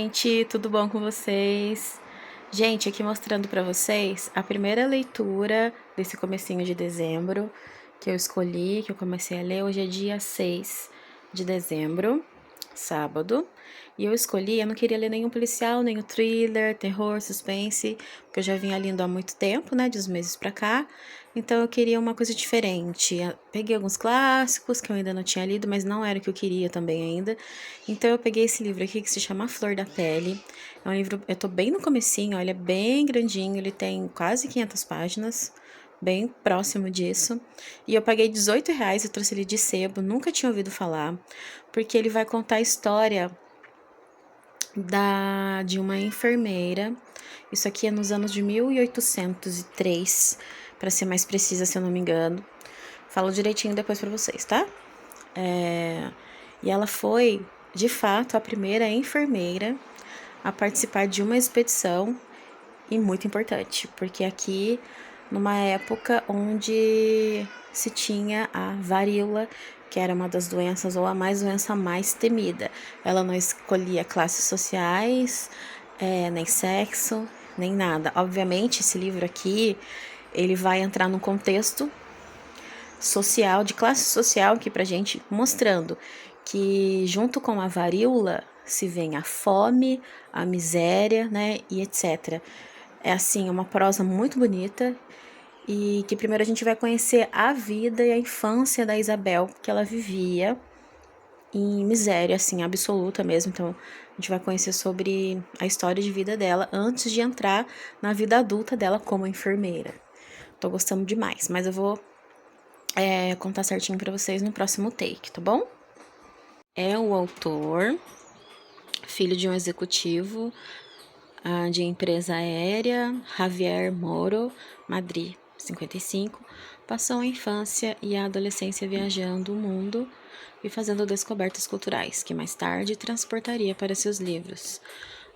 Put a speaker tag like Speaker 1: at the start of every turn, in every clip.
Speaker 1: gente, tudo bom com vocês? Gente, aqui mostrando para vocês a primeira leitura desse comecinho de dezembro que eu escolhi, que eu comecei a ler. Hoje é dia 6 de dezembro, sábado, e eu não queria ler nenhum policial, nenhum thriller, terror, suspense, porque eu já vinha lendo há muito tempo, né, de uns meses pra cá, então eu queria uma coisa diferente. Peguei alguns clássicos que eu ainda não tinha lido, mas não era o que eu queria também ainda, então eu peguei esse livro aqui que se chama A Flor da Pele. É um livro, eu tô bem no comecinho, ó, ele é bem grandinho, ele tem quase 500 páginas, bem próximo disso. E eu paguei R$ 18, eu trouxe ele de sebo, nunca tinha ouvido falar, porque ele vai contar a história de uma enfermeira. Isso aqui é nos anos de 1803, para ser mais precisa, se eu não me engano. Falo direitinho depois para vocês, tá? E ela foi, de fato, a primeira enfermeira a participar de uma expedição, e muito importante, porque aqui, numa época onde se tinha a varíola, que era uma das doenças, ou a doença mais temida. Ela não escolhia classes sociais, nem sexo, nem nada. Obviamente, esse livro aqui, ele vai entrar num contexto social, de classe social aqui pra gente, mostrando que junto com a varíola se vem a fome, a miséria, né, e etc. É assim, uma prosa muito bonita, e que primeiro a gente vai conhecer a vida e a infância da Isabel, que ela vivia em miséria, assim, absoluta mesmo. Então, a gente vai conhecer sobre a história de vida dela antes de entrar na vida adulta dela como enfermeira. Tô gostando demais, mas eu vou contar certinho pra vocês no próximo take, tá bom? É o autor, filho de um executivo de empresa aérea, Javier Moro, Madrid, 55, passou a infância e a adolescência viajando o mundo e fazendo descobertas culturais, que mais tarde transportaria para seus livros.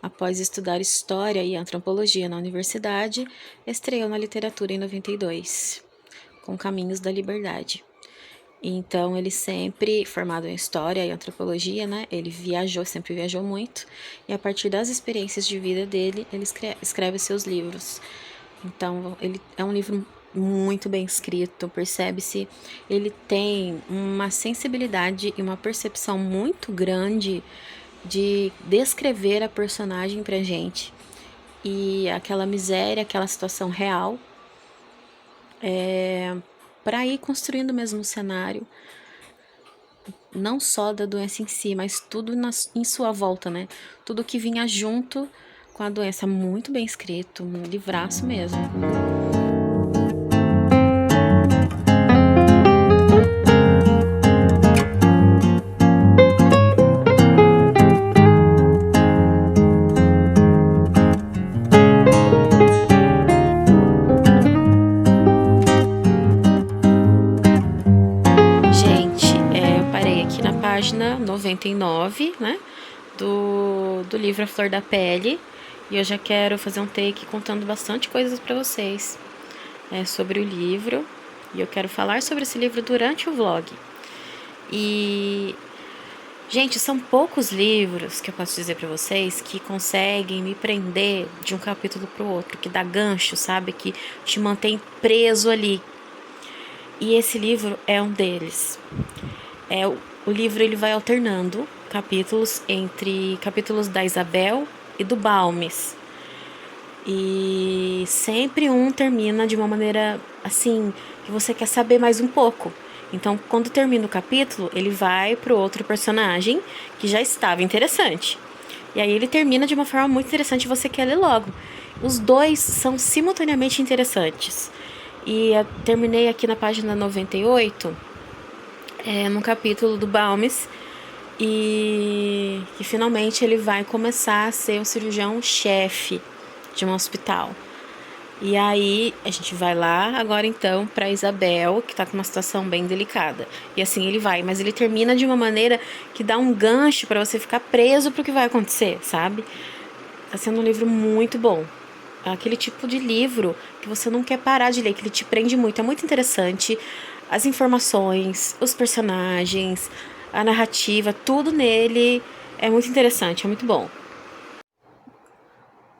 Speaker 1: Após estudar História e Antropologia na universidade, estreou na literatura em 92, com Caminhos da Liberdade. Então, ele sempre, formado em História e Antropologia, né, ele sempre viajou muito, e a partir das experiências de vida dele, ele escreve seus livros. Então, ele é um livro muito bem escrito, percebe-se, ele tem uma sensibilidade e uma percepção muito grande de descrever a personagem pra gente, e aquela miséria, aquela situação real, para ir construindo mesmo o cenário, não só da doença em si, mas tudo em sua volta, né? Tudo que vinha junto com a doença, muito bem escrito, um livraço mesmo. Gente, eu parei aqui na página 99, né? Do livro A Flor da Pele, e eu já quero fazer um take contando bastante coisas para vocês sobre o livro, e eu quero falar sobre esse livro durante o vlog. E, gente, são poucos livros que eu posso dizer para vocês que conseguem me prender de um capítulo para o outro, que dá gancho, sabe? Que te mantém preso ali. E esse livro é um deles. O livro ele vai alternando capítulos entre capítulos da Isabel e do Balmes. E sempre um termina de uma maneira assim, que você quer saber mais um pouco. Então, quando termina o capítulo, ele vai pro outro personagem que já estava interessante. E aí ele termina de uma forma muito interessante e você quer ler logo. Os dois são simultaneamente interessantes. E eu terminei aqui na página 98, no capítulo do Balmes, e que finalmente ele vai começar a ser um cirurgião-chefe de um hospital. E aí a gente vai lá agora então para Isabel, que tá com uma situação bem delicada. E assim ele vai, mas ele termina de uma maneira que dá um gancho para você ficar preso pro que vai acontecer, sabe? Tá sendo um livro muito bom. Aquele tipo de livro que você não quer parar de ler, que ele te prende muito. É muito interessante. As informações, os personagens, a narrativa, tudo nele é muito interessante, é muito bom.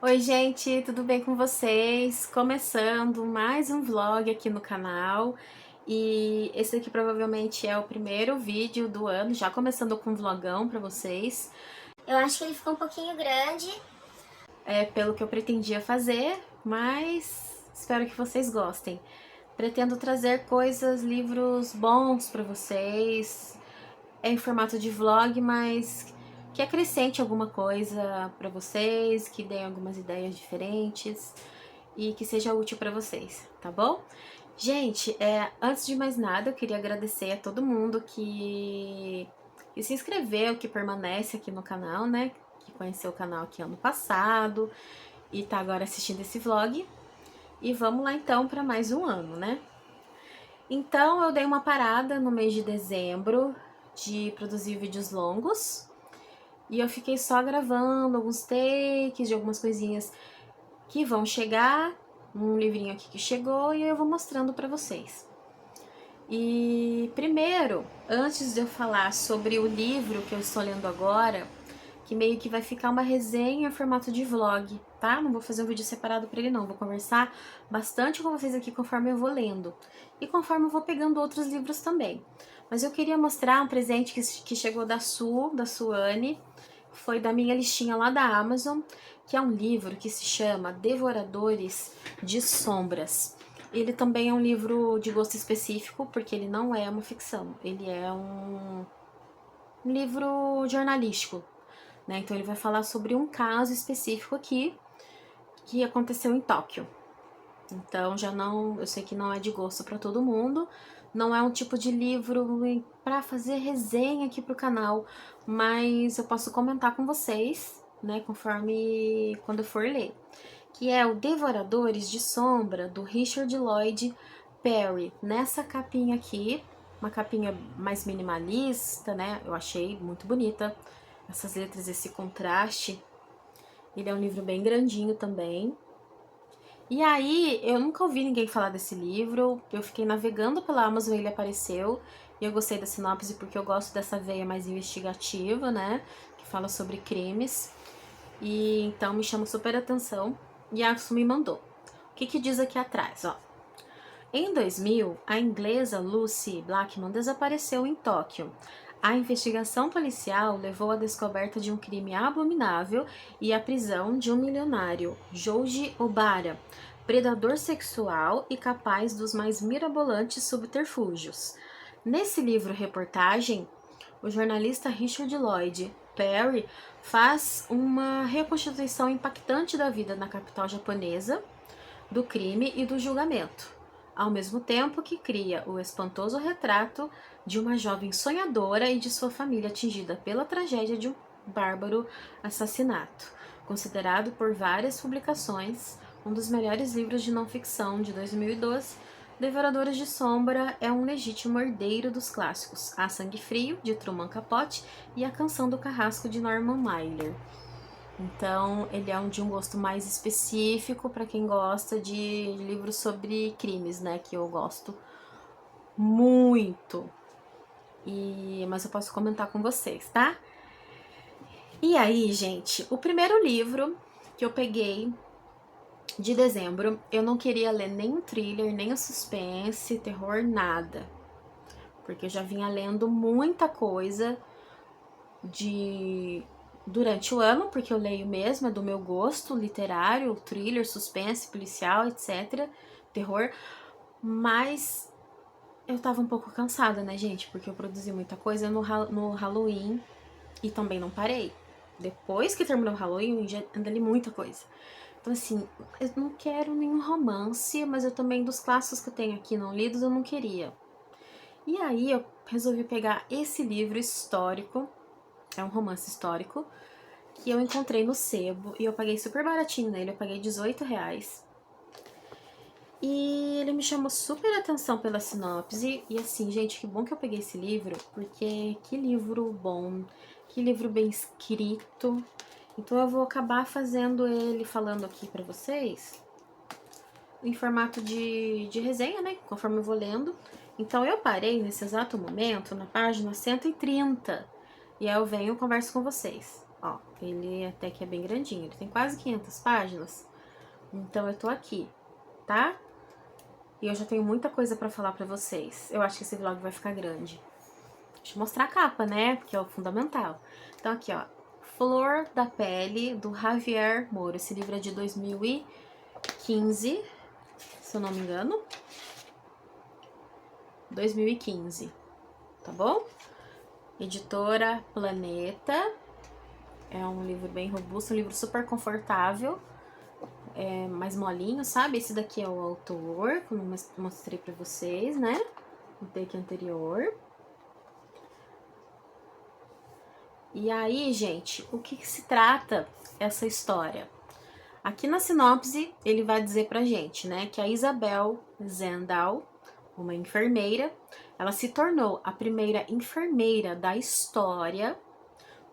Speaker 1: Oi, gente, tudo bem com vocês? Começando mais um vlog aqui no canal. E esse aqui provavelmente é o primeiro vídeo do ano, já começando com um vlogão pra vocês.
Speaker 2: Eu acho que ele ficou um pouquinho grande.
Speaker 1: É pelo que eu pretendia fazer, mas espero que vocês gostem. Pretendo trazer coisas, livros bons pra vocês. É em formato de vlog, mas que acrescente alguma coisa pra vocês, que dê algumas ideias diferentes e que seja útil pra vocês, tá bom? Gente, antes de mais nada, eu queria agradecer a todo mundo que se inscreveu, que permanece aqui no canal, né? Que conheceu o canal aqui ano passado e tá agora assistindo esse vlog. E vamos lá então para mais um ano, né? Então eu dei uma parada no mês de dezembro de produzir vídeos longos e eu fiquei só gravando alguns takes de algumas coisinhas que vão chegar, um livrinho aqui que chegou e eu vou mostrando para vocês. E primeiro, antes de eu falar sobre o livro que eu estou lendo agora, que meio que vai ficar uma resenha em formato de vlog, tá? Não vou fazer um vídeo separado para ele não, vou conversar bastante com vocês aqui conforme eu vou lendo e conforme eu vou pegando outros livros também. Mas eu queria mostrar um presente que chegou da Suane, foi da minha listinha lá da Amazon, que é um livro que se chama Devoradores de Sombras. Ele também é um livro de gosto específico, porque ele não é uma ficção, ele é um livro jornalístico, né? Então ele vai falar sobre um caso específico aqui que aconteceu em Tóquio. Então já não, eu sei que não é de gosto para todo mundo, não é um tipo de livro para fazer resenha aqui pro canal, mas eu posso comentar com vocês, né, conforme quando eu for ler, que é o Devoradores de Sombra, do Richard Lloyd Perry. Nessa capinha aqui, uma capinha mais minimalista, né? Eu achei muito bonita. Essas letras, esse contraste. Ele é um livro bem grandinho também. E aí, eu nunca ouvi ninguém falar desse livro. Eu fiquei navegando pela Amazon e ele apareceu. E eu gostei da sinopse porque eu gosto dessa veia mais investigativa, né? Que fala sobre crimes. E então me chama super atenção. E a Asu me mandou. O que diz aqui atrás, ó? Em 2000, a inglesa Lucy Blackman desapareceu em Tóquio. A investigação policial levou à descoberta de um crime abominável e à prisão de um milionário, Joji Obara, predador sexual e capaz dos mais mirabolantes subterfúgios. Nesse livro-reportagem, o jornalista Richard Lloyd Perry faz uma reconstituição impactante da vida na capital japonesa, do crime e do julgamento, ao mesmo tempo que cria o espantoso retrato de uma jovem sonhadora e de sua família atingida pela tragédia de um bárbaro assassinato. Considerado por várias publicações um dos melhores livros de não-ficção de 2012, Devoradores de Sombra é um legítimo herdeiro dos clássicos A Sangue Frio, de Truman Capote, e A Canção do Carrasco, de Norman Mailer. Então, ele é de um gosto mais específico para quem gosta de livros sobre crimes, né? Que eu gosto muito. Mas eu posso comentar com vocês, tá? E aí, gente, o primeiro livro que eu peguei de dezembro, eu não queria ler nem o thriller, nem o suspense, terror, nada. Porque eu já vinha lendo muita coisa durante o ano, porque eu leio mesmo, é do meu gosto literário, thriller, suspense, policial, etc, terror, mas eu tava um pouco cansada, né, gente, porque eu produzi muita coisa no Halloween e também não parei. Depois que terminou o Halloween, eu já li muita coisa. Então, assim, eu não quero nenhum romance, mas eu também, dos clássicos que eu tenho aqui não lidos, eu não queria. E aí eu resolvi pegar esse livro histórico, é um romance histórico, que eu encontrei no sebo e eu paguei super baratinho nele, eu paguei R$18. E ele me chamou super atenção pela sinopse. E assim, gente, que bom que eu peguei esse livro, porque que livro bom, que livro bem escrito. Então eu vou acabar fazendo ele, falando aqui pra vocês, em formato de resenha, né, conforme eu vou lendo. Então eu parei nesse exato momento na página 130. E aí eu venho e converso com vocês. Ó, ele até que é bem grandinho, ele tem quase 500 páginas. Então eu tô aqui, tá? E eu já tenho muita coisa pra falar pra vocês. Eu acho que esse vlog vai ficar grande. Deixa eu mostrar a capa, né? Porque é o fundamental. Então aqui, ó. Flor da Pele, do Javier Moro. Esse livro é de 2015, se eu não me engano. 2015, tá bom? Editora Planeta. É um livro bem robusto, um livro super confortável. É mais molinho, sabe? Esse daqui é o autor, como eu mostrei pra vocês, né? No take anterior. E aí, gente, o que se trata essa história? Aqui na sinopse, ele vai dizer pra gente, né, que a Isabel Zendal, uma enfermeira, ela se tornou a primeira enfermeira da história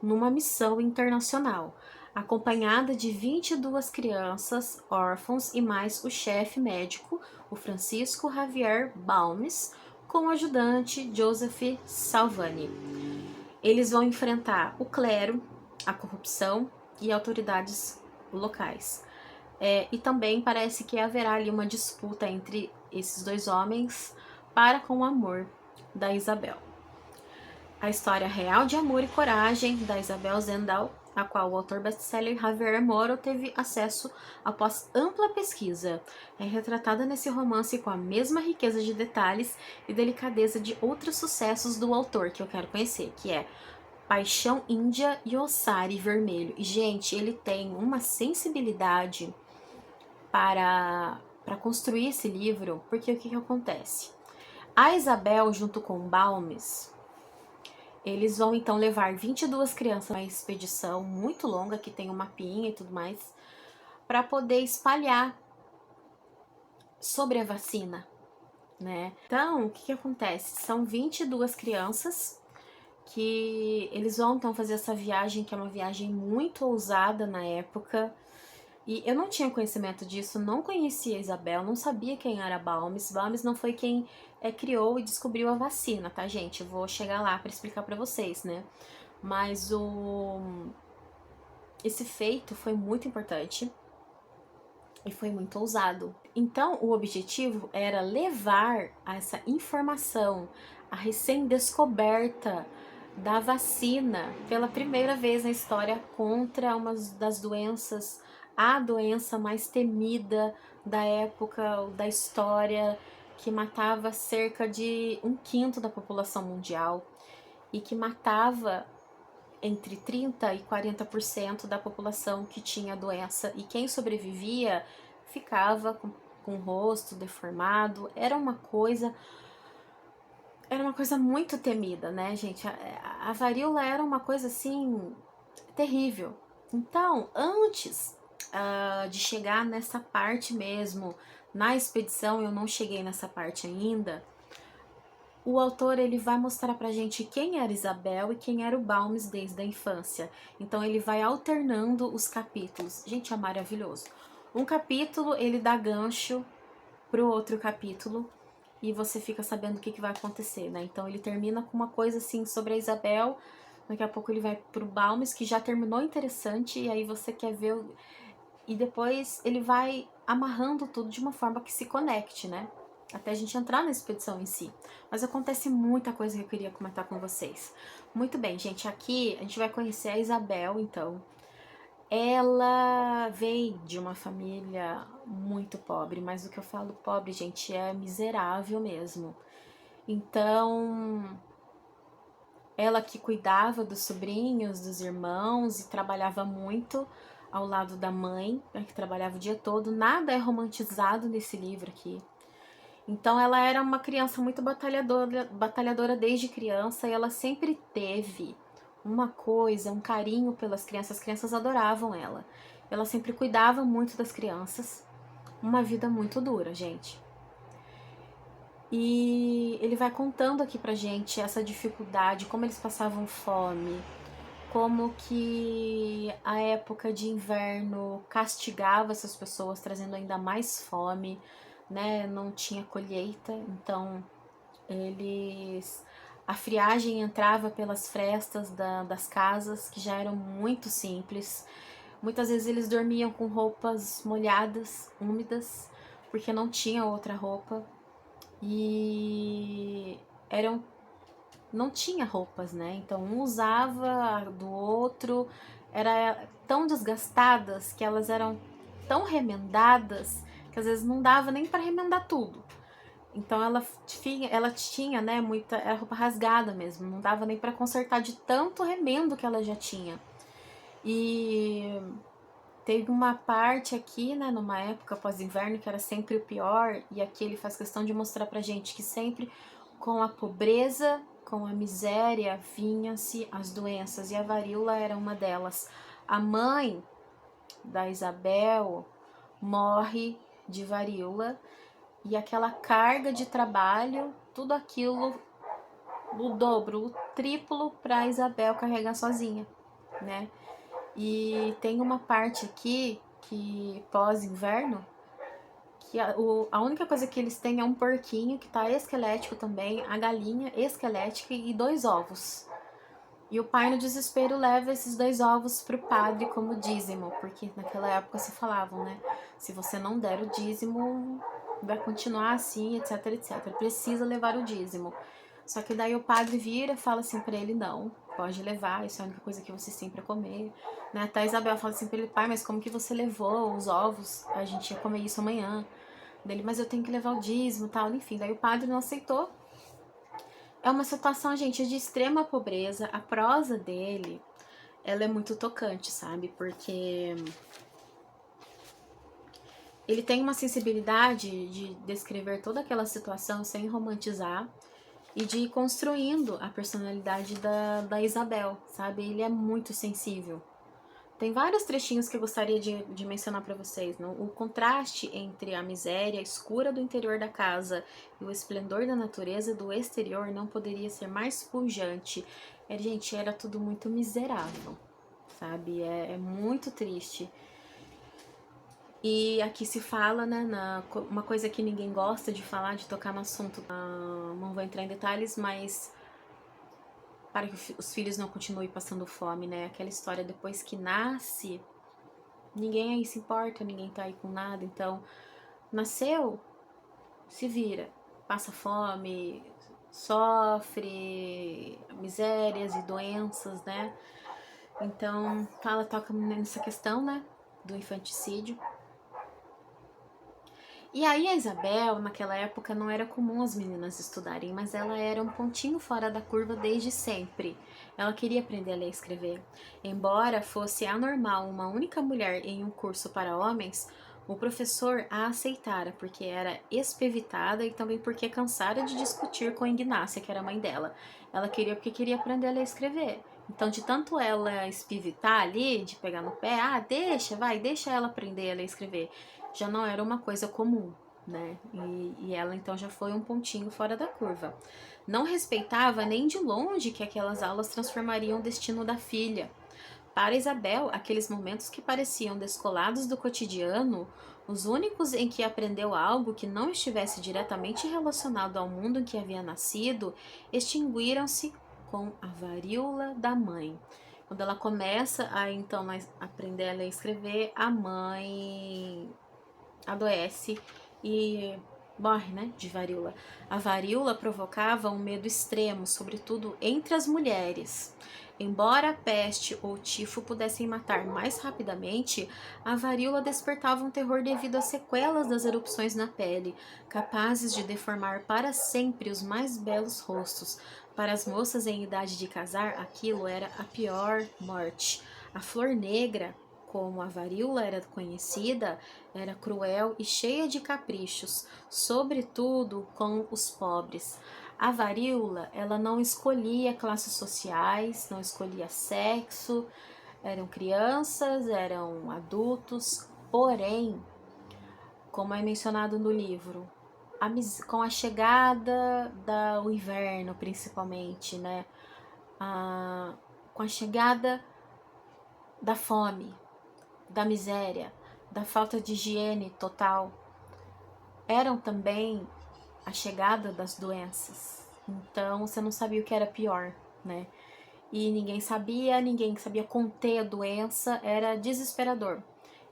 Speaker 1: numa missão internacional, acompanhada de 22 crianças órfãos e mais o chefe médico, o Francisco Javier Balmes, com o ajudante Joseph Salvani. Eles vão enfrentar o clero, a corrupção e autoridades locais. E também parece que haverá ali uma disputa entre esses dois homens para com o amor da Isabel. A história real de amor e coragem da Isabel Zendal, a qual o autor best-seller Javier Moro teve acesso após ampla pesquisa, é retratada nesse romance com a mesma riqueza de detalhes e delicadeza de outros sucessos do autor que eu quero conhecer, que é Paixão Índia e Ossari Vermelho. E, gente, ele tem uma sensibilidade para construir esse livro, porque o que acontece? A Isabel, junto com o Balmes, eles vão então levar 22 crianças numa expedição muito longa, que tem um mapinha e tudo mais, para poder espalhar sobre a vacina, né? Então, o que acontece? São 22 crianças que eles vão então fazer essa viagem, que é uma viagem muito ousada na época. E eu não tinha conhecimento disso, não conhecia a Isabel, não sabia quem era Balmes. Balmes não foi quem criou e descobriu a vacina, tá, gente? Eu vou chegar lá para explicar para vocês, né? Mas esse feito foi muito importante e foi muito ousado. Então, o objetivo era levar essa informação, a recém-descoberta da vacina pela primeira vez na história contra uma das doenças, a doença mais temida da época, da história, que matava cerca de 1/5 da população mundial e que matava entre 30% e 40% da população que tinha a doença, e quem sobrevivia ficava com o rosto deformado. Era uma coisa muito temida, né, gente? A varíola era uma coisa assim terrível. Então, antes de chegar nessa parte mesmo, na expedição, eu não cheguei nessa parte ainda, o autor ele vai mostrar pra gente quem era Isabel e quem era o Balmes desde a infância. Então ele vai alternando os capítulos. Gente, é maravilhoso. Um capítulo ele dá gancho pro outro capítulo e você fica sabendo o que vai acontecer, né? Então ele termina com uma coisa assim sobre a Isabel, daqui a pouco ele vai pro Balmes, que já terminou interessante, e aí você quer ver... E depois ele vai amarrando tudo de uma forma que se conecte, né? Até a gente entrar na expedição em si. Mas acontece muita coisa que eu queria comentar com vocês. Muito bem, gente, aqui a gente vai conhecer a Isabel, então. Ela veio de uma família muito pobre, mas o que eu falo pobre, gente, é miserável mesmo. Então, ela que cuidava dos sobrinhos, dos irmãos e trabalhava muito ao lado da mãe, né, que trabalhava o dia todo. Nada é romantizado nesse livro aqui. Então ela era uma criança muito batalhadora desde criança, e ela sempre teve uma coisa, um carinho pelas crianças. As crianças adoravam ela. Ela sempre cuidava muito das crianças. Uma vida muito dura, gente. E ele vai contando aqui pra gente essa dificuldade, como eles passavam fome, como que a época de inverno castigava essas pessoas, trazendo ainda mais fome, né? Não tinha colheita, então eles A friagem entrava pelas frestas das casas, que já eram muito simples. Muitas vezes eles dormiam com roupas molhadas, úmidas, porque não tinha outra roupa. E não tinha roupas, né? Então um usava do outro, era tão desgastadas que elas eram tão remendadas que às vezes não dava nem para remendar tudo. Então ela tinha, né, muita era roupa rasgada mesmo, não dava nem para consertar de tanto remendo que ela já tinha. E teve uma parte aqui, né, numa época pós-inverno que era sempre o pior, e aqui ele faz questão de mostrar pra gente que sempre com a pobreza, com a miséria, vinham-se as doenças, e a varíola era uma delas. A mãe da Isabel morre de varíola, e aquela carga de trabalho, tudo aquilo, o dobro, o triplo para Isabel carregar sozinha, né? E tem uma parte aqui que pós-inverno, que a única coisa que eles têm é um porquinho que tá esquelético também, a galinha esquelética e 2 ovos. E o pai, no desespero, leva esses 2 ovos pro padre como dízimo, porque naquela época se falavam, né? Se você não der o dízimo, vai continuar assim, etc, etc. Precisa levar o dízimo. Só que daí o padre vira e fala assim pra ele, não, pode levar, isso é a única coisa que você sempre comer. Né? Até a Isabel fala assim pra ele, pai, mas como que você levou os ovos? A gente ia comer isso amanhã. Dele, mas eu tenho que levar o dízimo e tal, enfim. Daí o padre não aceitou. É uma situação, gente, de extrema pobreza. A prosa dele, ela é muito tocante, sabe? Porque ele tem uma sensibilidade de descrever toda aquela situação sem romantizar e de ir construindo a personalidade da Isabel, sabe? Ele é muito sensível. Tem vários trechinhos que eu gostaria de mencionar para vocês. Não? O contraste entre a miséria escura do interior da casa e o esplendor da natureza do exterior não poderia ser mais pujante. Gente, era tudo muito miserável, sabe? É muito triste. E aqui se fala, né, uma coisa que ninguém gosta de falar, de tocar no assunto, não vou entrar em detalhes, mas para que os filhos não continuem passando fome, né? Aquela história depois que nasce, ninguém aí se importa, ninguém tá aí com nada, então nasceu, se vira, passa fome, sofre misérias e doenças, né? Então toca nessa questão, né, do infanticídio. E aí a Isabel, naquela época, não era comum as meninas estudarem, mas ela era um pontinho fora da curva desde sempre. Ela queria aprender a ler e escrever. Embora fosse anormal uma única mulher em um curso para homens, o professor a aceitara porque era espevitada e também porque cansara de discutir com a Ignácia, que era a mãe dela. Ela queria porque queria aprender a ler e escrever. Então, de tanto ela espivitar ali, de pegar no pé, deixa ela aprender a ler e escrever, já não era uma coisa comum, né? E ela então já foi um pontinho fora da curva. Não respeitava nem de longe que aquelas aulas transformariam o destino da filha. Para Isabel, aqueles momentos que pareciam descolados do cotidiano, os únicos em que aprendeu algo que não estivesse diretamente relacionado ao mundo em que havia nascido, extinguiram-se com a varíola da mãe. Quando ela começa a então aprender a ler e escrever, a mãe adoece e morre, né, de varíola. A varíola provocava um medo extremo, sobretudo entre as mulheres. Embora a peste ou tifo pudessem matar mais rapidamente, a varíola despertava um terror devido às sequelas das erupções na pele, capazes de deformar para sempre os mais belos rostos. Para as moças em idade de casar, aquilo era a pior morte. A flor negra, como a varíola era conhecida, era cruel e cheia de caprichos, sobretudo com os pobres. A varíola, ela não escolhia classes sociais, não escolhia sexo, eram crianças, eram adultos, porém, como é mencionado no livro, com a chegada do inverno, principalmente, né? Com a chegada da fome, da miséria, da falta de higiene total, eram também a chegada das doenças. Então você não sabia o que era pior, né? E ninguém sabia conter a doença, era desesperador.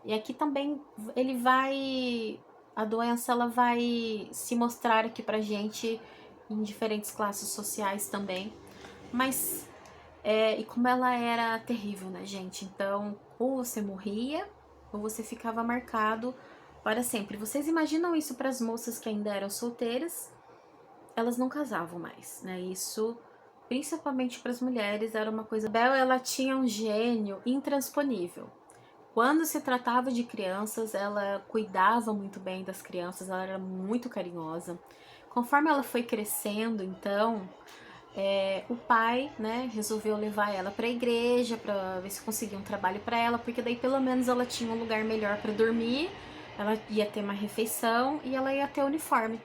Speaker 1: E aqui também a doença ela vai se mostrar aqui pra gente em diferentes classes sociais também. Mas, e como ela era terrível, né, gente? Então, ou você morria, ou você ficava marcado para sempre. Vocês imaginam isso para as moças que ainda eram solteiras? Elas não casavam mais, né? Isso, principalmente para as mulheres, era uma coisa. Bel, ela tinha um gênio intransponível. Quando se tratava de crianças, ela cuidava muito bem das crianças, ela era muito carinhosa. Conforme ela foi crescendo, então, o pai, né, resolveu levar ela para a igreja para ver se conseguia um trabalho para ela, porque daí pelo menos ela tinha um lugar melhor para dormir, ela ia ter uma refeição e ela ia ter uniforme.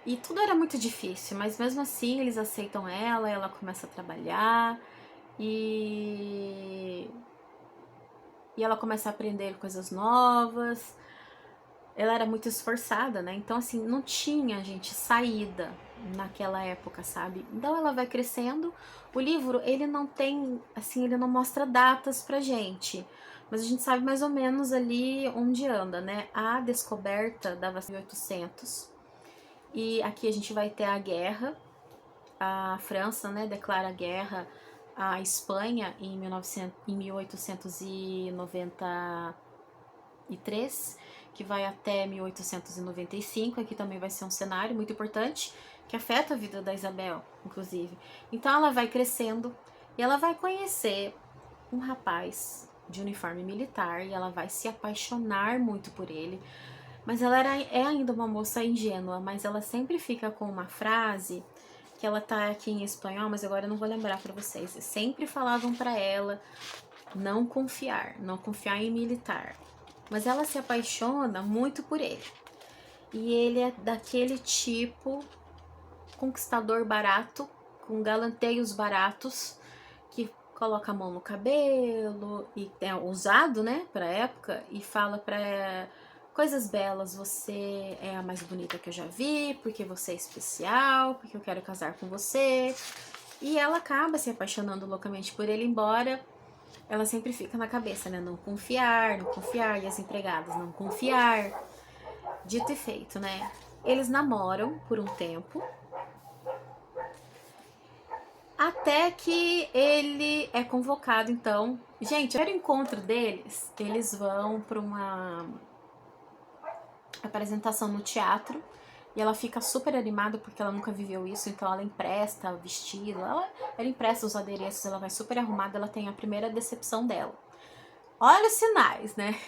Speaker 1: E tudo era muito difícil, mas mesmo assim eles aceitam ela começa a trabalhar e ela começa a aprender coisas novas. Ela era muito esforçada, né? Então, assim, não tinha, gente, saída naquela época, sabe? Então ela vai crescendo. O livro, ele não tem, assim, ele não mostra datas pra gente. Mas a gente sabe mais ou menos ali onde anda, né? A descoberta dava 1800. E aqui a gente vai ter a guerra. A França, né, declara guerra à Espanha em 1893, que vai até 1895. Aqui também vai ser um cenário muito importante que afeta a vida da Isabel, inclusive. Então ela vai crescendo e ela vai conhecer um rapaz de uniforme militar e ela vai se apaixonar muito por ele. Mas ela é ainda uma moça ingênua, mas ela sempre fica com uma frase que ela tá aqui em espanhol, mas agora eu não vou lembrar para vocês. Sempre falavam para ela não confiar em militar. Mas ela se apaixona muito por ele. E ele é daquele tipo conquistador barato, com galanteios baratos, que coloca a mão no cabelo, e é usado, né, pra época, e fala pra coisas belas, você é a mais bonita que eu já vi, porque você é especial, porque eu quero casar com você. E ela acaba se apaixonando loucamente por ele, embora ela sempre fica na cabeça, né? Não confiar, e as empregadas não confiar. Dito e feito, né? Eles namoram por um tempo, até que ele é convocado, então. Gente, era o encontro deles, eles vão para uma apresentação no teatro. E ela fica super animada porque ela nunca viveu isso, então ela empresta o vestido, ela empresta os adereços, ela vai super arrumada, ela tem a primeira decepção dela. Olha os sinais, né?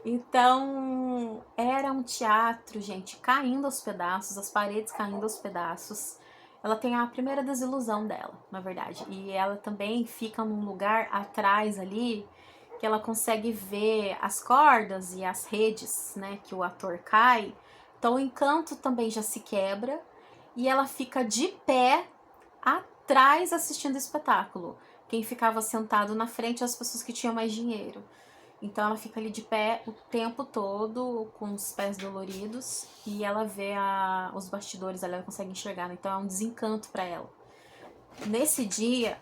Speaker 1: Então, era um teatro, gente, caindo aos pedaços, as paredes caindo aos pedaços. Ela tem a primeira desilusão dela, na verdade. E ela também fica num lugar atrás ali, que ela consegue ver as cordas e as redes, né, que o ator cai. Então o encanto também já se quebra e ela fica de pé atrás assistindo o espetáculo. Quem ficava sentado na frente as pessoas que tinham mais dinheiro. Então ela fica ali de pé o tempo todo, com os pés doloridos, e ela vê os bastidores, ela consegue enxergar, né? Então é um desencanto para ela. Nesse dia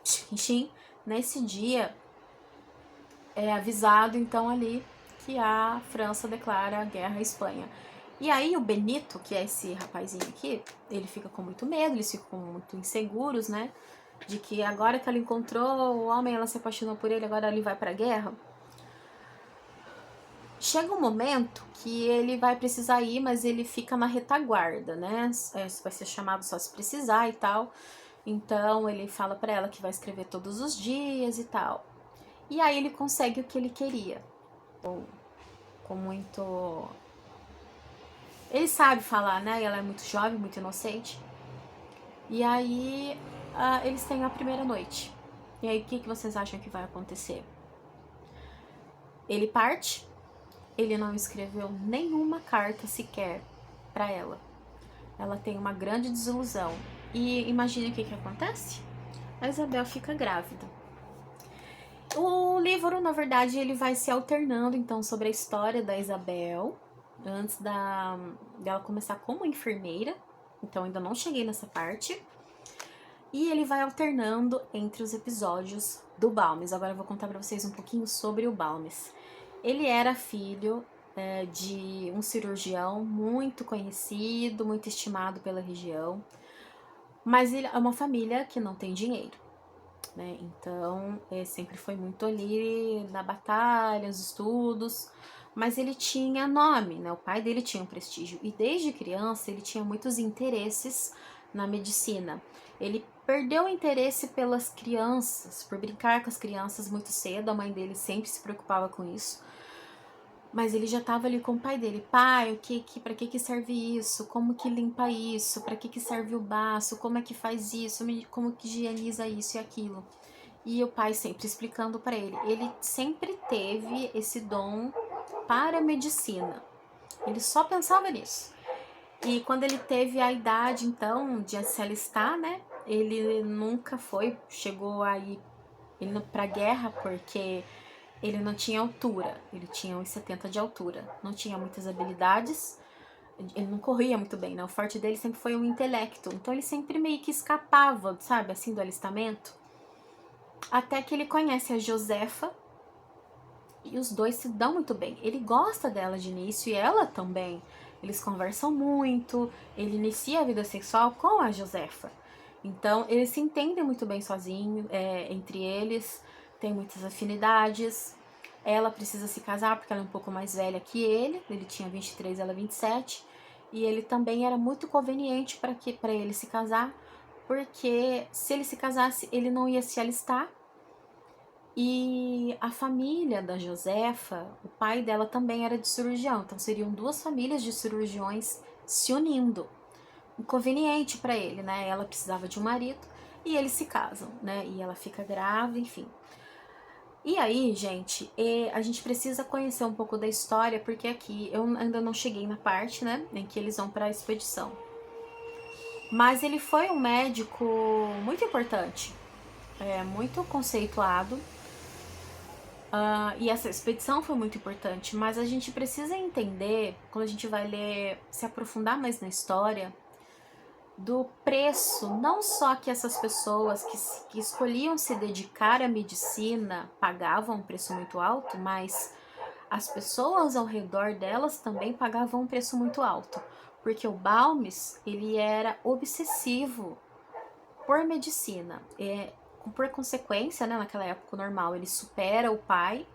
Speaker 1: é avisado então ali que a França declara a guerra à Espanha. E aí o Benito, que é esse rapazinho aqui, ele fica com muito medo, eles ficam muito inseguros, né? De que agora que ela encontrou o homem, ela se apaixonou por ele, agora ele vai pra guerra. Chega um momento que ele vai precisar ir, mas ele fica na retaguarda, né? Vai ser chamado só se precisar e tal. Então ele fala pra ela que vai escrever todos os dias e tal. E aí ele consegue o que ele queria. Com muito... Ele sabe falar, né? Ela é muito jovem, muito inocente. E aí eles têm a primeira noite. E aí o que vocês acham que vai acontecer? Ele parte, ele não escreveu nenhuma carta sequer para ela. Ela tem uma grande desilusão. E imagine o que acontece? A Isabel fica grávida. O livro, na verdade, ele vai se alternando, então, sobre a história da Isabel, antes dela começar como enfermeira, então ainda não cheguei nessa parte. E ele vai alternando entre os episódios do Balmes. Agora eu vou contar pra vocês um pouquinho sobre o Balmes. Ele era filho de um cirurgião muito conhecido, muito estimado pela região, mas ele é uma família que não tem dinheiro, né? Então sempre foi muito ali na batalha, os estudos, mas ele tinha nome, né? O pai dele tinha um prestígio e desde criança ele tinha muitos interesses na medicina. Ele perdeu o interesse pelas crianças, por brincar com as crianças muito cedo. A mãe dele sempre se preocupava com isso. Mas ele já estava ali com o pai dele. Pai, para que serve isso? Como que limpa isso? Para que serve o baço? Como é que faz isso? Como que higieniza isso e aquilo? E o pai sempre explicando para ele. Ele sempre teve esse dom para a medicina. Ele só pensava nisso. E quando ele teve a idade, então, de se alistar, né? Ele nunca chegou aí pra guerra, porque ele não tinha altura. Ele tinha 1,70 de altura. Não tinha muitas habilidades. Ele não corria muito bem, né? O forte dele sempre foi o intelecto. Então ele sempre meio que escapava, sabe, assim, do alistamento. Até que ele conhece a Josefa. E os dois se dão muito bem. Ele gosta dela de início e ela também. Eles conversam muito. Ele inicia a vida sexual com a Josefa. Então, eles se entendem muito bem sozinhos, entre eles. Tem muitas afinidades. Ela precisa se casar porque ela é um pouco mais velha que ele. Ele tinha 23, ela 27. E ele também era muito conveniente para ele se casar. Porque se ele se casasse, ele não ia se alistar. E a família da Josefa, o pai dela também era de cirurgião, então seriam duas famílias de cirurgiões se unindo. Inconveniente para ele, né? Ela precisava de um marido e eles se casam, né? E ela fica grávida, enfim. E aí, gente, a gente precisa conhecer um pouco da história, porque aqui eu ainda não cheguei na parte, né, em que eles vão para a expedição. Mas ele foi um médico muito importante, muito conceituado. E essa expedição foi muito importante, mas a gente precisa entender, quando a gente vai ler, se aprofundar mais na história, do preço, não só que essas pessoas que escolhiam se dedicar à medicina pagavam um preço muito alto, mas as pessoas ao redor delas também pagavam um preço muito alto, porque o Balmes, ele era obsessivo por medicina. Por consequência, né, naquela época normal, ele supera o pai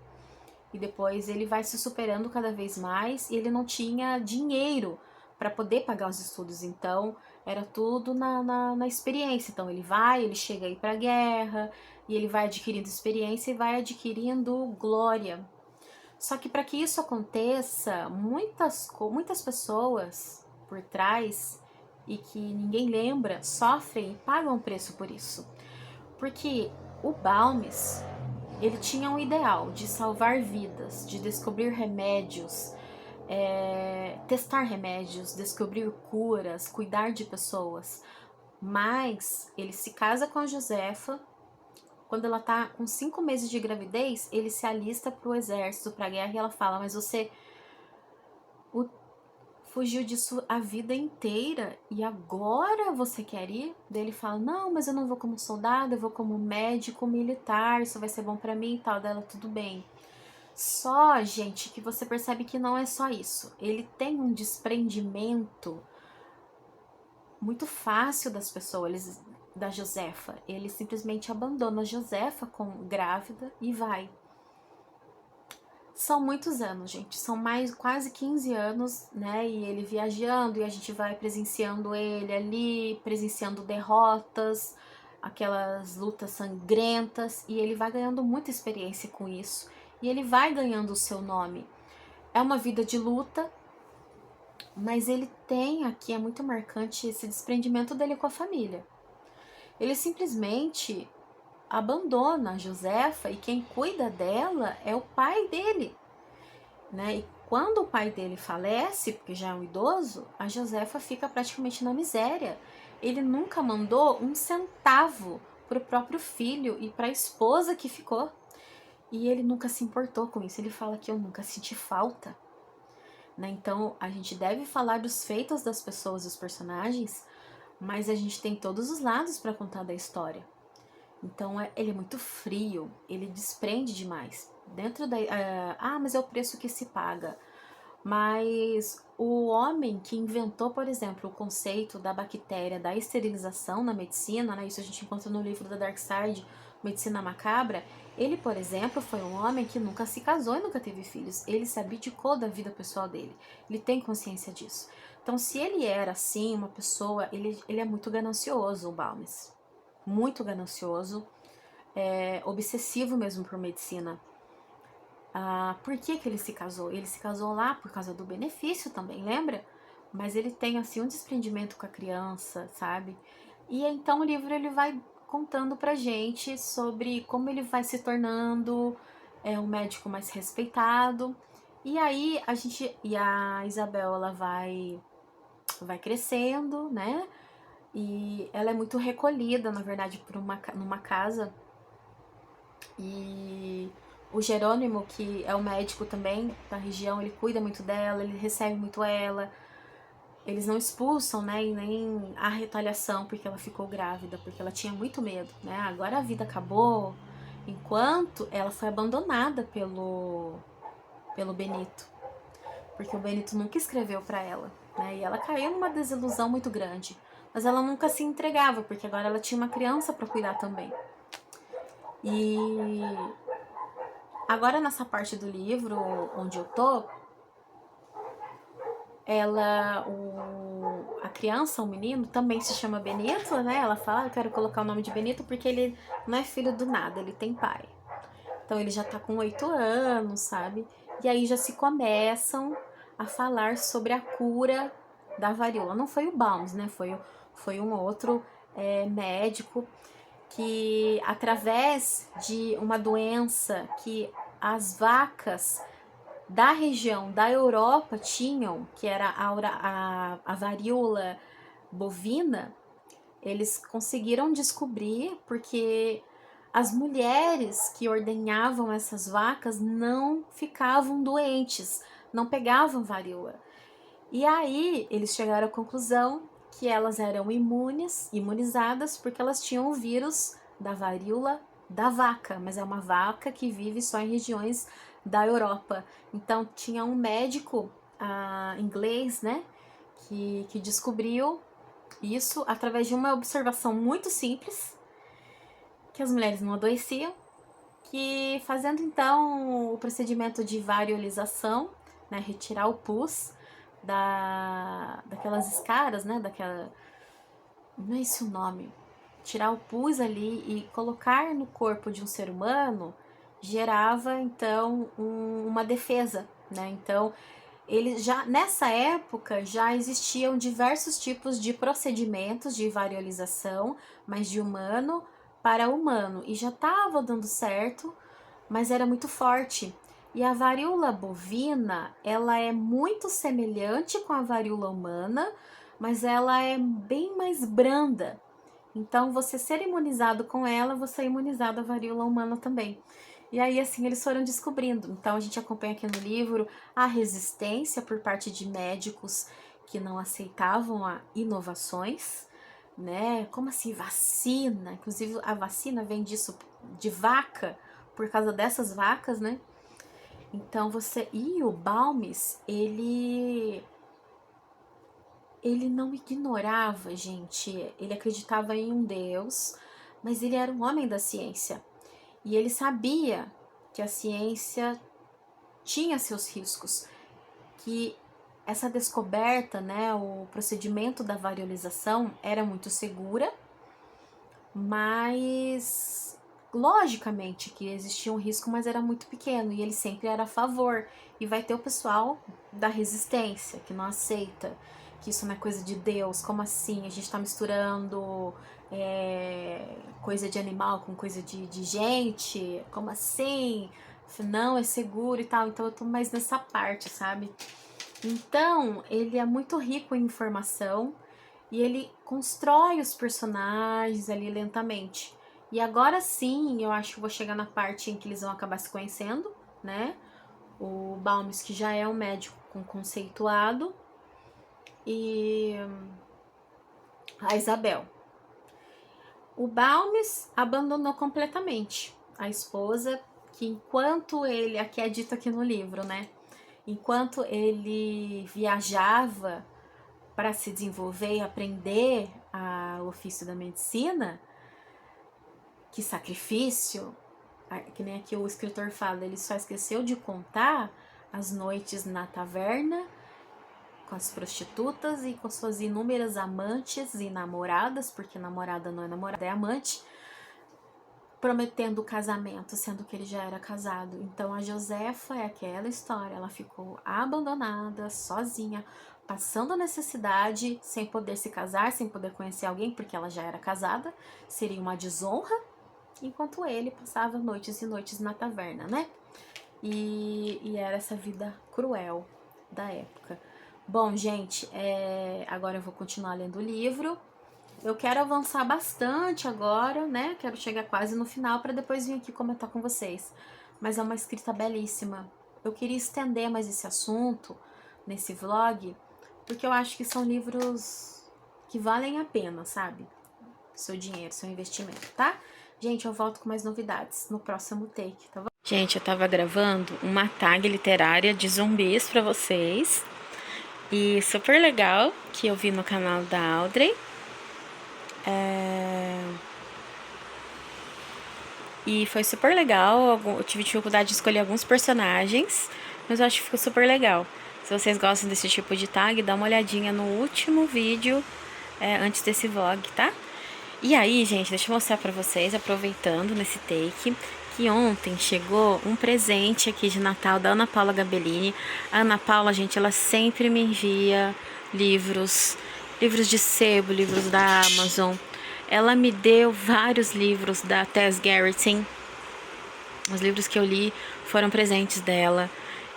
Speaker 1: e depois ele vai se superando cada vez mais e ele não tinha dinheiro para poder pagar os estudos, então era tudo na experiência. Então ele chega aí para a guerra e ele vai adquirindo experiência e vai adquirindo glória. Só que para que isso aconteça, muitas pessoas por trás e que ninguém lembra sofrem e pagam o preço por isso. Porque o Balmes, ele tinha um ideal de salvar vidas, de descobrir remédios, testar remédios, descobrir curas, cuidar de pessoas. Mas ele se casa com a Josefa. Quando ela tá com 5 meses de gravidez, ele se alista pro exército, pra guerra, e ela fala, mas você fugiu disso a vida inteira e agora você quer ir? Daí ele fala, não, mas eu não vou como soldado, eu vou como médico militar, isso vai ser bom pra mim e tal. Dela, tudo bem. Só, gente, que você percebe que não é só isso. Ele tem um desprendimento muito fácil das pessoas, da Josefa. Ele simplesmente abandona a Josefa grávida e vai. São muitos anos, gente. São mais quase 15 anos, né? E ele viajando e a gente vai presenciando ele ali, presenciando derrotas, aquelas lutas sangrentas. E ele vai ganhando muita experiência com isso. E ele vai ganhando o seu nome. É uma vida de luta, mas ele tem aqui, é muito marcante esse desprendimento dele com a família. Ele simplesmente abandona a Josefa e quem cuida dela é o pai dele, né? E quando o pai dele falece, porque já é um idoso, a Josefa fica praticamente na miséria. Ele nunca mandou um centavo para o próprio filho e para a esposa que ficou. E ele nunca se importou com isso. Ele fala que eu nunca senti falta, né? Então a gente deve falar dos feitos das pessoas, dos personagens, mas a gente tem todos os lados para contar da história. Então ele é muito frio, ele desprende demais. Dentro da. Mas é o preço que se paga. Mas o homem que inventou, por exemplo, o conceito da bactéria, da esterilização na medicina, né? Isso a gente encontra no livro da Dark Side, Medicina Macabra. Ele, por exemplo, foi um homem que nunca se casou e nunca teve filhos. Ele se abdicou da vida pessoal dele. Ele tem consciência disso. Então, se ele era assim, uma pessoa, ele é muito ganancioso, o Balmes. Muito ganancioso, obsessivo mesmo por medicina. Por que ele se casou? Ele se casou lá por causa do benefício também, lembra? Mas ele tem assim um desprendimento com a criança, sabe? E então o livro ele vai contando pra gente sobre como ele vai se tornando um médico mais respeitado. E aí a Isabel ela vai crescendo, né? E ela é muito recolhida, na verdade, numa casa. E o Jerônimo, que é o médico também da região, ele cuida muito dela, ele recebe muito ela. Eles não expulsam, né, e nem a retaliação porque ela ficou grávida, porque ela tinha muito medo, né? Agora a vida acabou, enquanto ela foi abandonada pelo Benito, porque o Benito nunca escreveu para ela, né? E ela caiu numa desilusão muito grande, mas ela nunca se entregava, porque agora ela tinha uma criança para cuidar também. E agora nessa parte do livro onde eu tô, a criança, o menino, também se chama Benito, né? Ela fala, eu quero colocar o nome de Benito porque ele não é filho do nada, ele tem pai. Então ele já tá com 8 anos, sabe? E aí já se começam a falar sobre a cura da varíola. Não foi o Balmes, né? Foi um outro médico que, através de uma doença que as vacas da região da Europa tinham, que era a varíola bovina, eles conseguiram descobrir porque as mulheres que ordenhavam essas vacas não ficavam doentes, não pegavam varíola. E aí eles chegaram à conclusão que elas eram imunizadas porque elas tinham o vírus da varíola da vaca, mas é uma vaca que vive só em regiões da Europa. Então tinha um médico inglês, né, que descobriu isso através de uma observação muito simples, que as mulheres não adoeciam, que fazendo então o procedimento de variolização, né, retirar o pus daquelas escaras, né, não é esse o nome, tirar o pus ali e colocar no corpo de um ser humano, gerava então uma defesa, né? Então nessa época já existiam diversos tipos de procedimentos de variolização, mas de humano para humano, e já estava dando certo, mas era muito forte. E a varíola bovina, ela é muito semelhante com a varíola humana, mas ela é bem mais branda. Então, você ser imunizado com ela, você é imunizado à varíola humana também. E aí, assim, eles foram descobrindo. Então, a gente acompanha aqui no livro a resistência por parte de médicos que não aceitavam inovações, né? Como assim, vacina? Inclusive, a vacina vem disso, de vaca, por causa dessas vacas, né? Então, E o Balmes, ele não ignorava, gente. Ele acreditava em um Deus, mas ele era um homem da ciência. E ele sabia que a ciência tinha seus riscos, que essa descoberta, né, o procedimento da variolização era muito segura, mas logicamente que existia um risco, mas era muito pequeno, e ele sempre era a favor. E vai ter o pessoal da resistência, que não aceita, que isso não é coisa de Deus, como assim? A gente tá misturando coisa de animal com coisa de gente, como assim? Não, é seguro e tal. Então eu tô mais nessa parte, sabe? Então, ele é muito rico em informação e ele constrói os personagens ali lentamente. E agora sim, eu acho que vou chegar na parte em que eles vão acabar se conhecendo, né? O Balmes, que já é um médico conceituado, e a Isabel. O Balmes abandonou completamente a esposa, que enquanto ele, aqui é dito aqui no livro, né? Enquanto ele viajava para se desenvolver e aprender o ofício da medicina, que sacrifício, que nem aqui o escritor fala, ele só esqueceu de contar as noites na taverna, com as prostitutas e com suas inúmeras amantes e namoradas, porque namorada não é namorada, é amante, prometendo o casamento, sendo que ele já era casado. Então a Josefa é aquela história, ela ficou abandonada, sozinha, passando necessidade, sem poder se casar, sem poder conhecer alguém, porque ela já era casada, seria uma desonra, enquanto ele passava noites e noites na taverna, né? E era essa vida cruel da época. Bom, gente, agora eu vou continuar lendo o livro. Eu quero avançar bastante agora, né? Quero chegar quase no final para depois vir aqui comentar com vocês. Mas é uma escrita belíssima. Eu queria estender mais esse assunto nesse vlog, porque eu acho que são livros que valem a pena, sabe? Seu dinheiro, seu investimento, tá? Gente, eu volto com mais novidades no próximo take, tá bom? Gente, eu tava gravando uma tag literária de zumbis pra vocês. E super legal, que eu vi no canal da Audrey. E foi super legal, eu tive dificuldade de escolher alguns personagens, mas eu acho que ficou super legal. Se vocês gostam desse tipo de tag, dá uma olhadinha no último vídeo antes desse vlog, tá? E aí, gente, deixa eu mostrar pra vocês, aproveitando nesse take, que ontem chegou um presente aqui de Natal da Ana Paula Gabellini. A Ana Paula, gente, ela sempre me envia livros de sebo, livros da Amazon. Ela me deu vários livros da Tess Gerritsen. Os livros que eu li foram presentes dela.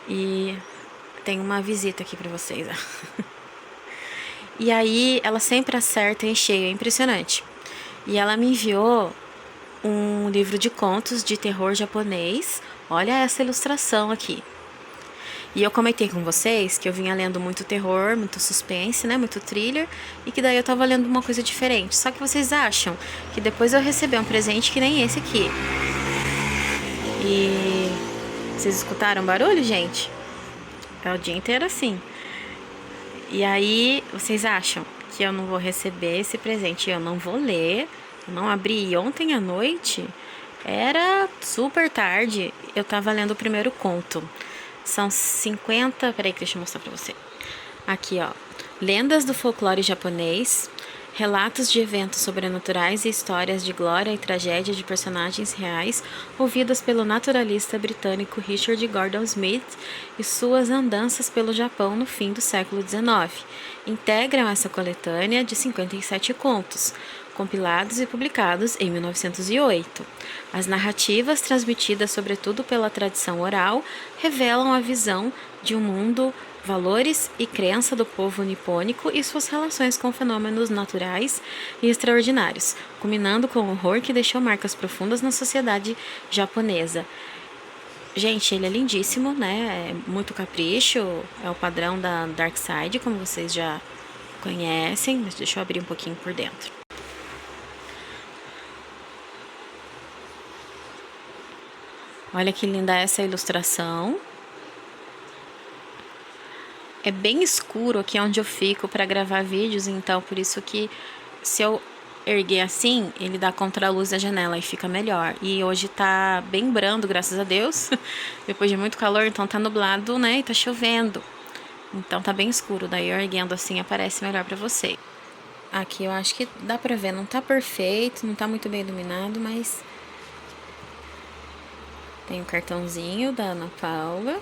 Speaker 1: E tem uma visita aqui pra vocês. E aí, ela sempre acerta em cheio, é impressionante. E ela me enviou um livro de contos de terror japonês. Olha essa ilustração aqui. E eu comentei com vocês que eu vinha lendo muito terror, muito suspense, né? Muito thriller. E que daí eu tava lendo uma coisa diferente. Só que vocês acham que depois eu recebi um presente que nem esse aqui. E vocês escutaram barulho, gente? É o dia inteiro assim. E aí, vocês acham que eu não vou receber esse presente? Eu não vou ler. Eu não abri. E ontem à noite, era super tarde, eu tava lendo o primeiro conto. São 50... Peraí que deixa eu mostrar pra você. Aqui, ó. Lendas do folclore japonês, relatos de eventos sobrenaturais e histórias de glória e tragédia de personagens reais ouvidas pelo naturalista britânico Richard Gordon Smith e suas andanças pelo Japão no fim do século XIX. Integram essa coletânea de 57 contos, compilados e publicados em 1908. As narrativas, transmitidas sobretudo pela tradição oral, revelam a visão de um mundo, valores e crença do povo nipônico e suas relações com fenômenos naturais e extraordinários, culminando com o horror que deixou marcas profundas na sociedade japonesa. Gente, ele é lindíssimo, né? É muito capricho, é o padrão da Dark Side, como vocês já conhecem, mas deixa eu abrir um pouquinho por dentro. Olha que linda essa ilustração. É bem escuro aqui onde eu fico para gravar vídeos, então por isso que se eu erguer assim, ele dá contra a luz da janela e fica melhor. E hoje tá bem brando, graças a Deus. Depois de muito calor, então tá nublado, né? E tá chovendo. Então tá bem escuro, daí eu erguendo assim aparece melhor pra você. Aqui eu acho que dá pra ver, não tá perfeito, não tá muito bem iluminado, mas... Tem o cartãozinho da Ana Paula.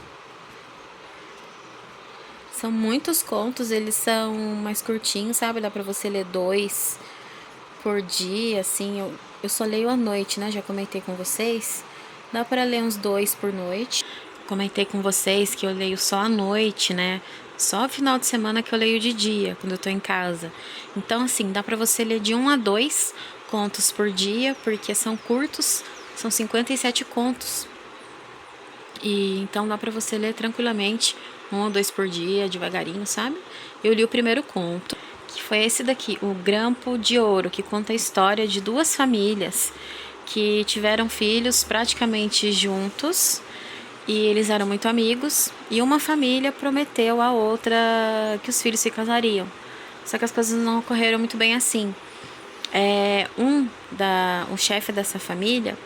Speaker 1: São muitos contos, eles são mais curtinhos, sabe? Dá pra você ler 2 por dia, assim. Eu só leio à noite, né? Já comentei com vocês. Dá pra ler uns 2 por noite. Comentei com vocês que eu leio só à noite, né? Só final de semana que eu leio de dia, quando eu tô em casa. Então, assim, dá pra você ler de 1 a 2 contos por dia, porque são curtos, são 57 contos. E então dá pra você ler tranquilamente 1 ou 2 por dia, devagarinho, sabe? Eu li o primeiro conto, que foi esse daqui, O Grampo de Ouro, que conta a história de duas famílias que tiveram filhos praticamente juntos e eles eram muito amigos, e uma família prometeu à outra que os filhos se casariam. Só que as coisas não ocorreram muito bem assim. O chefe dessa família,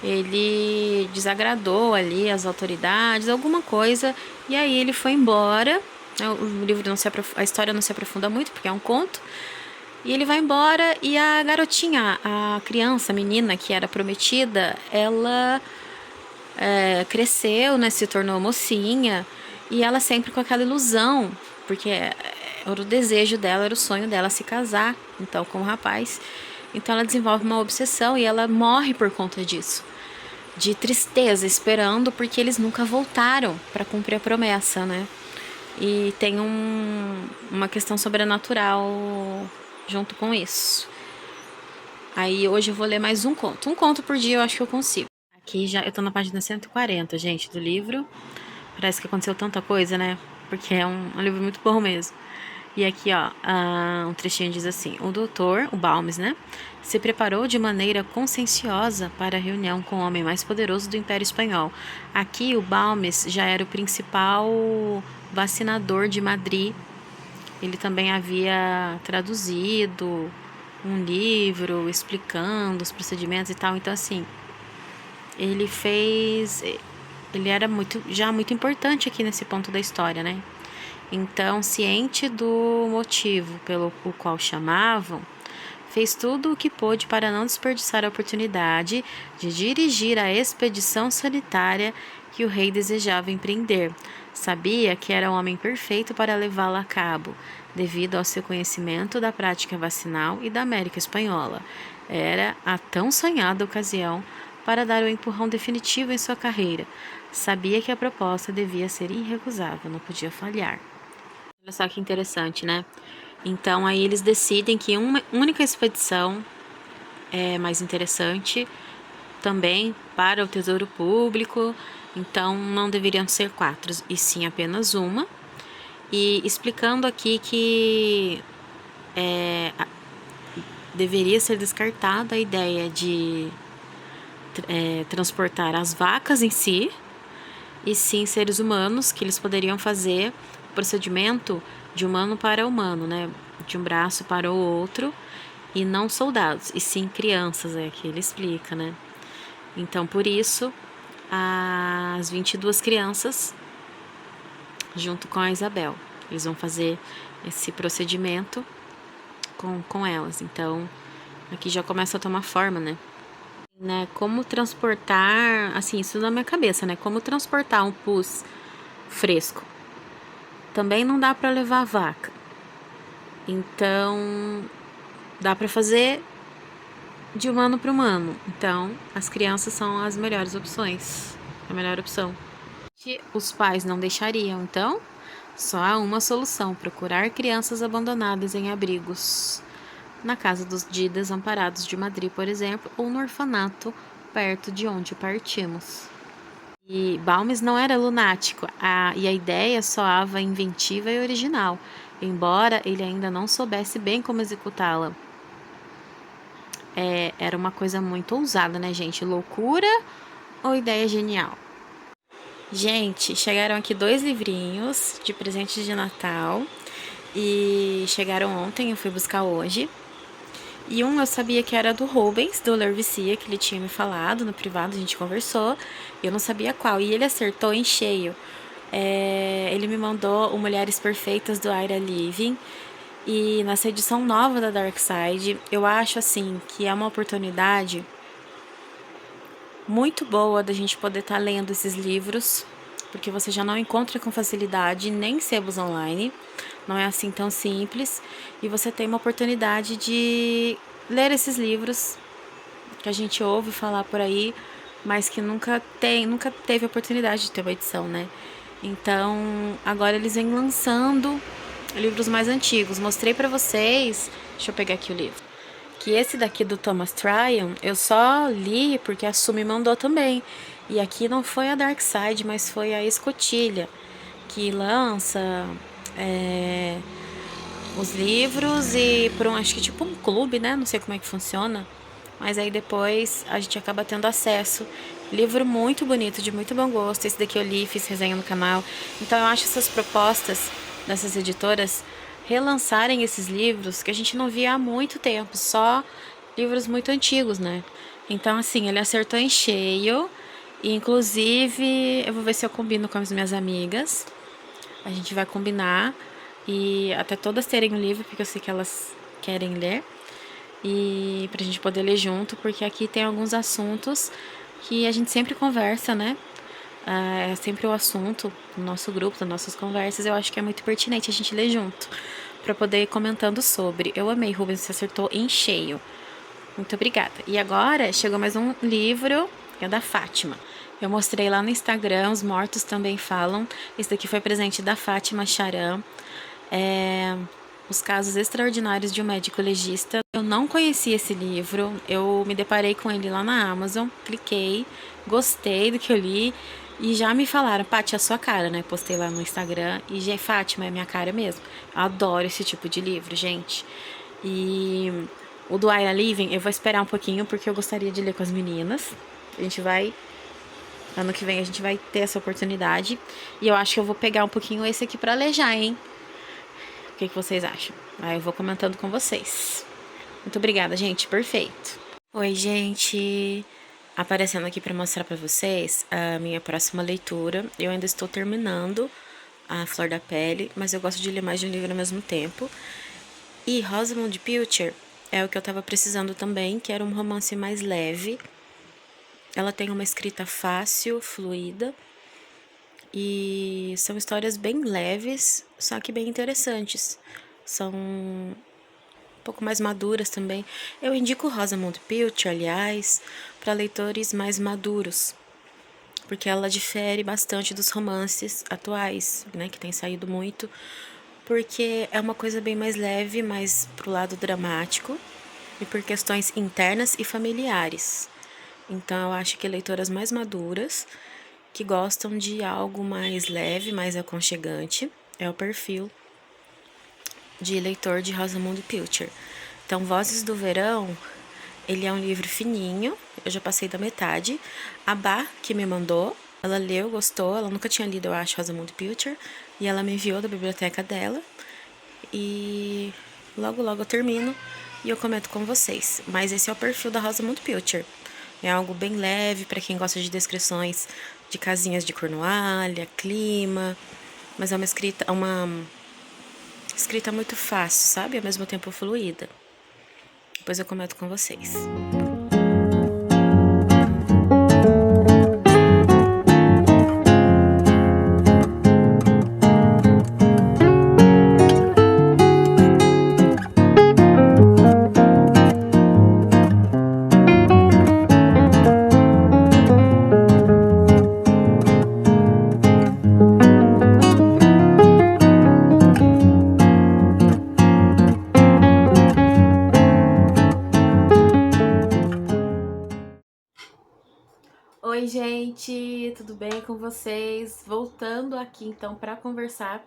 Speaker 1: ele desagradou ali as autoridades, alguma coisa, e aí ele foi embora. O livro a história não se aprofunda muito, porque é um conto. E ele vai embora e a garotinha, a criança, a menina que era prometida, ela cresceu, né, se tornou mocinha, e ela sempre com aquela ilusão, porque era o desejo dela, era o sonho dela se casar, então, com o rapaz. Então ela desenvolve uma obsessão e ela morre por conta disso, de tristeza, esperando, porque eles nunca voltaram para cumprir a promessa, né? E tem uma questão sobrenatural junto com isso. Aí hoje eu vou ler mais um conto por dia, eu acho que eu consigo. Aqui já eu tô na página 140, gente, do livro. Parece que aconteceu tanta coisa, né? Porque é um livro muito bom mesmo. E aqui, ó, um trechinho diz assim: o doutor, o Balmes, né, se preparou de maneira conscienciosa para a reunião com o homem mais poderoso do Império Espanhol. Aqui o Balmes já era o principal vacinador de Madrid. Ele também havia traduzido um livro explicando os procedimentos e tal. Então, assim, ele era muito importante aqui nesse ponto da história, né? Então, ciente do motivo pelo qual chamavam, fez tudo o que pôde para não desperdiçar a oportunidade de dirigir a expedição solitária que o rei desejava empreender. Sabia que era o homem perfeito para levá-la a cabo, devido ao seu conhecimento da prática vacinal e da América Espanhola. Era a tão sonhada ocasião para dar o empurrão definitivo em sua carreira. Sabia que a proposta devia ser irrecusável, não podia falhar. Olha só que interessante, né? Então, aí eles decidem que uma única expedição é mais interessante também para o tesouro público. Então, não deveriam ser 4, e sim apenas uma. E explicando aqui que deveria ser descartada a ideia de transportar as vacas em si, e sim seres humanos, que eles poderiam fazer o procedimento de humano para humano, né? De um braço para o outro, e não soldados, e sim crianças, que ele explica, né? Então, por isso, as 22 crianças, junto com a Isabel, eles vão fazer esse procedimento com elas. Então, aqui já começa a tomar forma, né? Como transportar, assim, isso na minha cabeça, né? Como transportar um pus fresco. Também não dá para levar a vaca. Então, dá para fazer de humano para humano. Então, as crianças são as melhores opções. A melhor opção. Os pais não deixariam, então, só há uma solução: procurar crianças abandonadas em abrigos na casa dos desamparados de Madrid, por exemplo, ou no orfanato perto de onde partimos. E Balmes não era lunático, e a ideia soava inventiva e original, embora ele ainda não soubesse bem como executá-la. Era uma coisa muito ousada, né, gente? Loucura ou ideia genial? Gente, chegaram aqui 2 livrinhos de presente de Natal, e chegaram ontem, eu fui buscar hoje. E eu sabia que era do Rubens, do Ler Vicia, que ele tinha me falado no privado, a gente conversou, e eu não sabia qual, e ele acertou em cheio. Ele me mandou o Mulheres Perfeitas, do Ira Living, e nessa edição nova da Dark Side, eu acho assim que é uma oportunidade muito boa da gente poder estar lendo esses livros, porque você já não encontra com facilidade nem sebos online, não é assim tão simples, e você tem uma oportunidade de ler esses livros que a gente ouve falar por aí, mas que nunca teve a oportunidade de ter uma edição, né? Então, agora eles vêm lançando livros mais antigos. Mostrei pra vocês, deixa eu pegar aqui o livro, que esse daqui do Thomas Tryon eu só li porque a Su me mandou também. E aqui não foi a Dark Side, mas foi a Escotilha, que lança os livros e por acho que tipo um clube, né? Não sei como é que funciona. Mas aí depois a gente acaba tendo acesso. Livro muito bonito, de muito bom gosto. Esse daqui eu li, fiz resenha no canal. Então eu acho essas propostas dessas editoras relançarem esses livros que a gente não via há muito tempo, só livros muito antigos, né? Então, assim, ele acertou em cheio. E, inclusive, eu vou ver se eu combino com as minhas amigas. A gente vai combinar. E até todas terem o livro, porque eu sei que elas querem ler. E pra gente poder ler junto, porque aqui tem alguns assuntos que a gente sempre conversa, né? É sempre o assunto no nosso grupo, das nossas conversas. Eu acho que é muito pertinente a gente ler junto, pra poder ir comentando sobre. Eu amei, Rubens, você acertou em cheio. Muito obrigada. E agora chegou mais um livro, que é da Fátima. Eu mostrei lá no Instagram, os mortos também falam. Esse daqui foi presente da Fátima Charan. Os casos extraordinários de um médico legista. Eu não conhecia esse livro, eu me deparei com ele lá na Amazon, cliquei, gostei do que eu li e já me falaram, Paty, é a sua cara, né? Postei lá no Instagram e, Fátima, é minha cara mesmo. Eu adoro esse tipo de livro, gente. E o do Aya Living, eu vou esperar um pouquinho porque eu gostaria de ler com as meninas. A gente vai. Ano que vem a gente vai ter essa oportunidade. E eu acho que eu vou pegar um pouquinho esse aqui pra ler já, hein? O que vocês acham? Aí eu vou comentando com vocês. Muito obrigada, gente. Perfeito. Oi, gente. Aparecendo aqui para mostrar para vocês a minha próxima leitura. Eu ainda estou terminando A Flor da Pele, mas eu gosto de ler mais de um livro ao mesmo tempo. E Rosamund Pilcher é o que eu estava precisando também, que era um romance mais leve. Ela tem uma escrita fácil, fluida. E são histórias bem leves, só que bem interessantes. São um pouco mais maduras também. Eu indico Rosamund Pilcher, aliás, para leitores mais maduros, porque ela difere bastante dos romances atuais, né, que tem saído muito, porque é uma coisa bem mais leve, mais pro lado dramático e por questões internas e familiares. Então eu acho que leitoras mais maduras, que gostam de algo mais leve, mais aconchegante, é o perfil de leitor de Rosamund Pilcher. Então, Vozes do Verão, ele é um livro fininho, eu já passei da metade. A Bá, que me mandou, ela leu, gostou, ela nunca tinha lido, eu acho, Rosamund Pilcher, e ela me enviou da biblioteca dela. E logo, logo eu termino e eu comento com vocês. Mas esse é o perfil da Rosamund Pilcher. É algo bem leve para quem gosta de descrições de casinhas de Cornualha, clima, mas é uma escrita muito fácil, sabe? Ao mesmo tempo fluida. Depois eu comento com vocês. Oi, gente, tudo bem com vocês? Voltando aqui então para conversar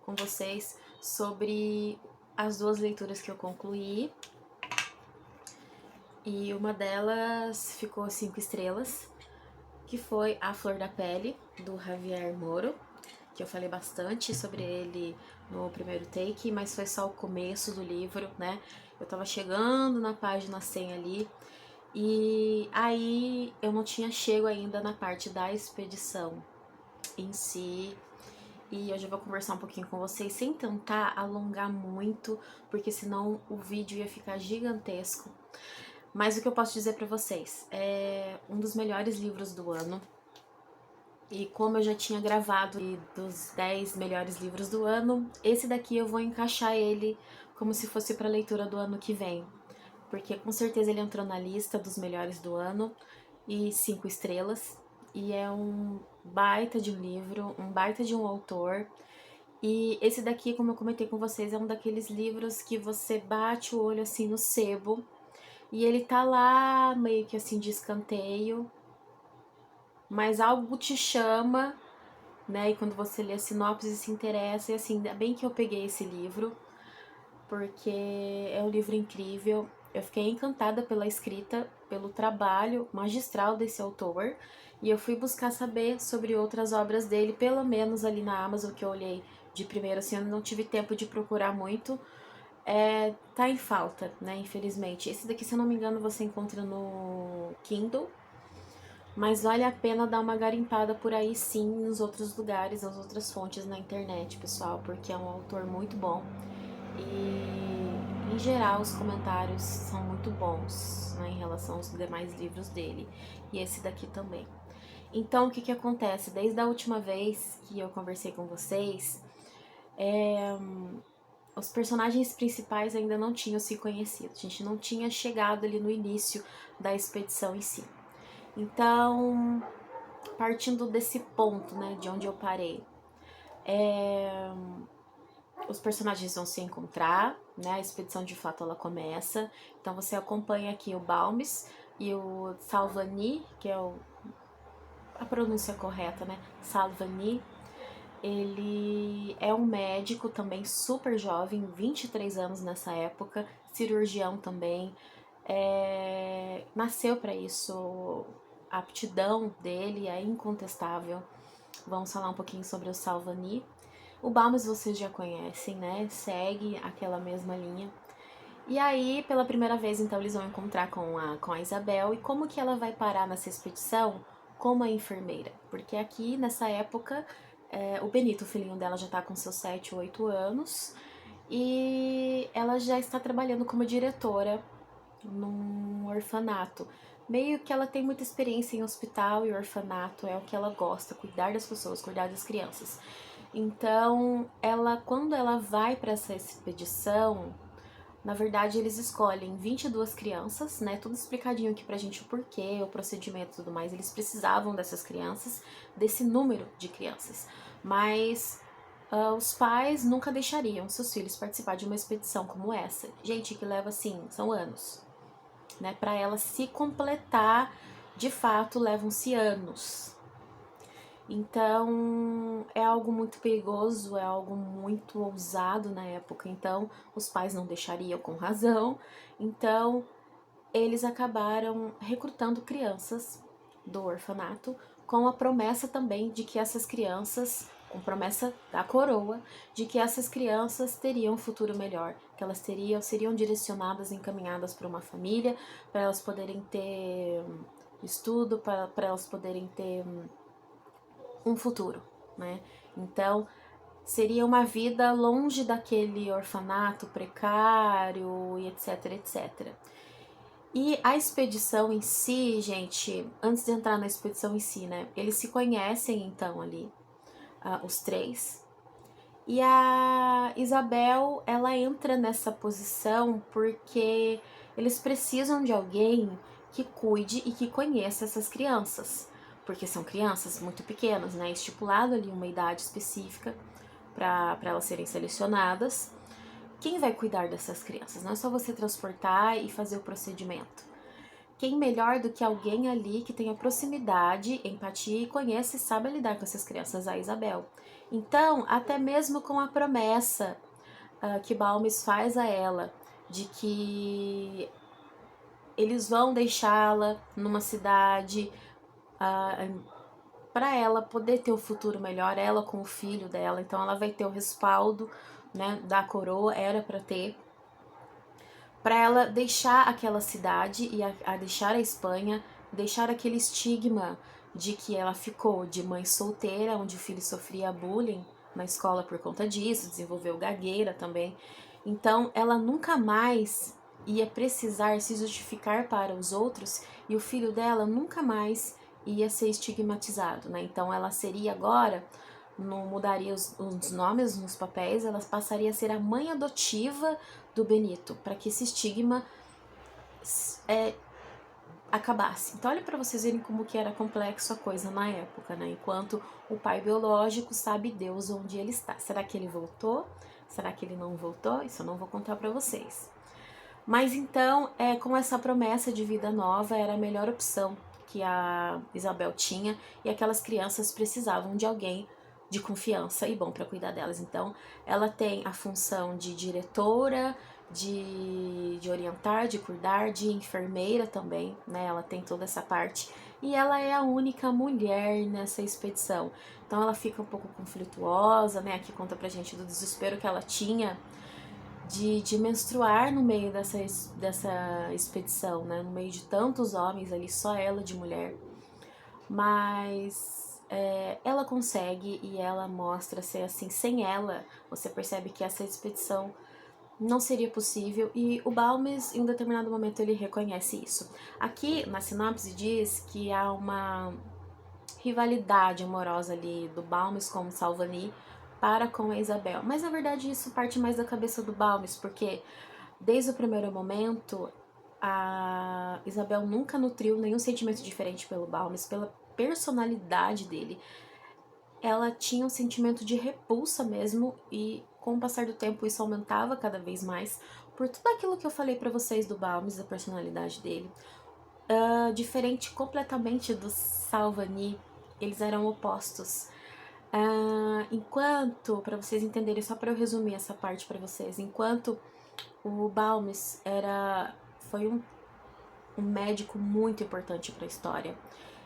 Speaker 1: com vocês sobre as duas leituras que eu concluí. E uma delas ficou 5 estrelas, que foi A Flor da Pele, do Javier Moro, que eu falei bastante sobre ele no primeiro take, mas foi só o começo do livro, né? Eu tava chegando na página 100 ali, e aí eu não tinha chego ainda na parte da expedição em si. E hoje eu vou conversar um pouquinho com vocês sem tentar alongar muito, porque senão o vídeo ia ficar gigantesco. Mas o que eu posso dizer pra vocês, é um dos melhores livros do ano. E como eu já tinha gravado dos 10 melhores livros do ano, esse daqui eu vou encaixar ele como se fosse para leitura do ano que vem. Porque com certeza ele entrou na lista dos melhores do ano e 5 estrelas. E é um baita de um livro, um baita de um autor. E esse daqui, como eu comentei com vocês, é um daqueles livros que você bate o olho assim no sebo e ele tá lá meio que assim de escanteio, mas algo te chama, né? E quando você lê a sinopse se interessa, e assim, ainda bem que eu peguei esse livro, porque é um livro incrível. Eu fiquei encantada pela escrita, pelo trabalho magistral desse autor, e eu fui buscar saber sobre outras obras dele, pelo menos ali na Amazon, que eu olhei de primeiro, assim, eu não tive tempo de procurar muito. Tá em falta, né, infelizmente. Esse daqui, se eu não me engano, você encontra no Kindle, mas vale a pena dar uma garimpada por aí sim, nos outros lugares, nas outras fontes na internet, pessoal, porque é um autor muito bom. E, em geral, os comentários são muito bons, né, em relação aos demais livros dele. E esse daqui também. Então, o que acontece? Desde a última vez que eu conversei com vocês, os personagens principais ainda não tinham se conhecido. A gente não tinha chegado ali no início da expedição em si. Então, partindo desse ponto, né, de onde eu parei, os personagens vão se encontrar, né, a expedição de fato ela começa, então você acompanha aqui o Balmes e o Salvani, que é a pronúncia correta, né, Salvani. Ele é um médico também super jovem, 23 anos nessa época, cirurgião também, nasceu para isso, a aptidão dele é incontestável. Vamos falar um pouquinho sobre o Salvani. O Balmes vocês já conhecem, né? Segue aquela mesma linha. E aí, pela primeira vez, então, eles vão encontrar com a Isabel. E como que ela vai parar nessa expedição como a enfermeira? Porque aqui, nessa época, o Benito, o filhinho dela, já tá com seus 7, 8 anos. E ela já está trabalhando como diretora num orfanato. Meio que ela tem muita experiência em hospital e orfanato, é o que ela gosta, cuidar das pessoas, cuidar das crianças. Então, quando ela vai para essa expedição, na verdade eles escolhem 22 crianças, né? Tudo explicadinho aqui pra gente o porquê, o procedimento e tudo mais. Eles precisavam dessas crianças, desse número de crianças. Mas os pais nunca deixariam seus filhos participar de uma expedição como essa. Gente, que leva assim, são anos, né? Para ela se completar, de fato, levam-se anos. Então, é algo muito perigoso, é algo muito ousado na época. Então, os pais não deixariam com razão. Então, eles acabaram recrutando crianças do orfanato com a promessa também de que essas crianças, com promessa da coroa, de que essas crianças teriam um futuro melhor, que elas seriam direcionadas, encaminhadas para uma família, para elas poderem ter estudo, para elas poderem ter um futuro, né? Então, seria uma vida longe daquele orfanato precário e etc, etc. E a expedição em si, gente, antes de entrar na expedição em si, né? Eles se conhecem então ali, os três. E a Isabel, ela entra nessa posição porque eles precisam de alguém que cuide e que conheça essas crianças. Porque são crianças muito pequenas, né? Estipulado ali uma idade específica para elas serem selecionadas. Quem vai cuidar dessas crianças? Não é só você transportar e fazer o procedimento. Quem melhor do que alguém ali que tenha proximidade, empatia e conhece e sabe lidar com essas crianças? A Isabel. Então, até mesmo com a promessa que Balmes faz a ela, de que eles vão deixá-la numa cidade para ela poder ter o um futuro melhor, ela com o filho dela, então ela vai ter o respaldo, né, da coroa, era para ter, para ela deixar aquela cidade e a deixar a Espanha, deixar aquele estigma de que ela ficou de mãe solteira, onde o filho sofria bullying na escola por conta disso, desenvolveu gagueira também. Então, ela nunca mais ia precisar se justificar para os outros e o filho dela nunca mais ia ser estigmatizado, né? Então, ela seria agora, não mudaria os nomes nos papéis, ela passaria a ser a mãe adotiva do Benito, para que esse estigma acabasse. Então olha para vocês verem como que era complexo a coisa na época, né? Enquanto o pai biológico sabe Deus onde ele está. Será que ele voltou? Será que ele não voltou? Isso eu não vou contar para vocês. Mas então, com essa promessa de vida nova, era a melhor opção que a Isabel tinha e aquelas crianças precisavam de alguém de confiança e bom para cuidar delas. Então, ela tem a função de diretora, de orientar, de cuidar, de enfermeira também, né? Ela tem toda essa parte. E ela é a única mulher nessa expedição. Então ela fica um pouco conflituosa, né? Aqui conta pra gente do desespero que ela tinha de menstruar no meio dessa expedição, né? No meio de tantos homens ali, só ela de mulher. Mas ela consegue e ela mostra ser assim. Sem ela, você percebe que essa expedição não seria possível, e o Balmes, em um determinado momento, ele reconhece isso. Aqui, na sinopse, diz que há uma rivalidade amorosa ali do Balmes com o Salvani para com a Isabel, mas na verdade isso parte mais da cabeça do Balmes, porque desde o primeiro momento a Isabel nunca nutriu nenhum sentimento diferente pelo Balmes, pela personalidade dele. Ela tinha um sentimento de repulsa mesmo, e com o passar do tempo isso aumentava cada vez mais por tudo aquilo que eu falei pra vocês do Balmes, da personalidade dele. Diferente completamente do Salvani, eles eram opostos. Enquanto, para vocês entenderem, só para eu resumir essa parte para vocês, enquanto o Balmes foi um médico muito importante para a história,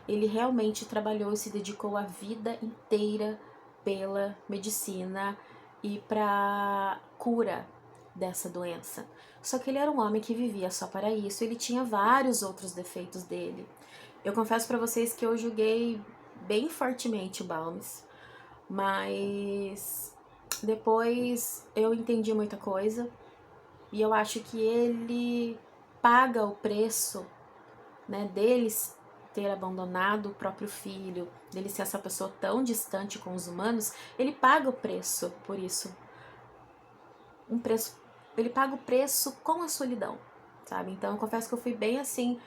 Speaker 1: ele realmente trabalhou e se dedicou a vida inteira pela medicina e para cura dessa doença. Só que ele era um homem que vivia só para isso, ele tinha vários outros defeitos dele. Eu confesso para vocês que eu julguei bem fortemente o Balmes, mas depois eu entendi muita coisa e eu acho que ele paga o preço, né, deles ter abandonado o próprio filho, dele ser essa pessoa tão distante com os humanos. Ele paga o preço por isso. Ele paga o preço com a solidão, sabe? Então eu confesso que eu fui bem assim,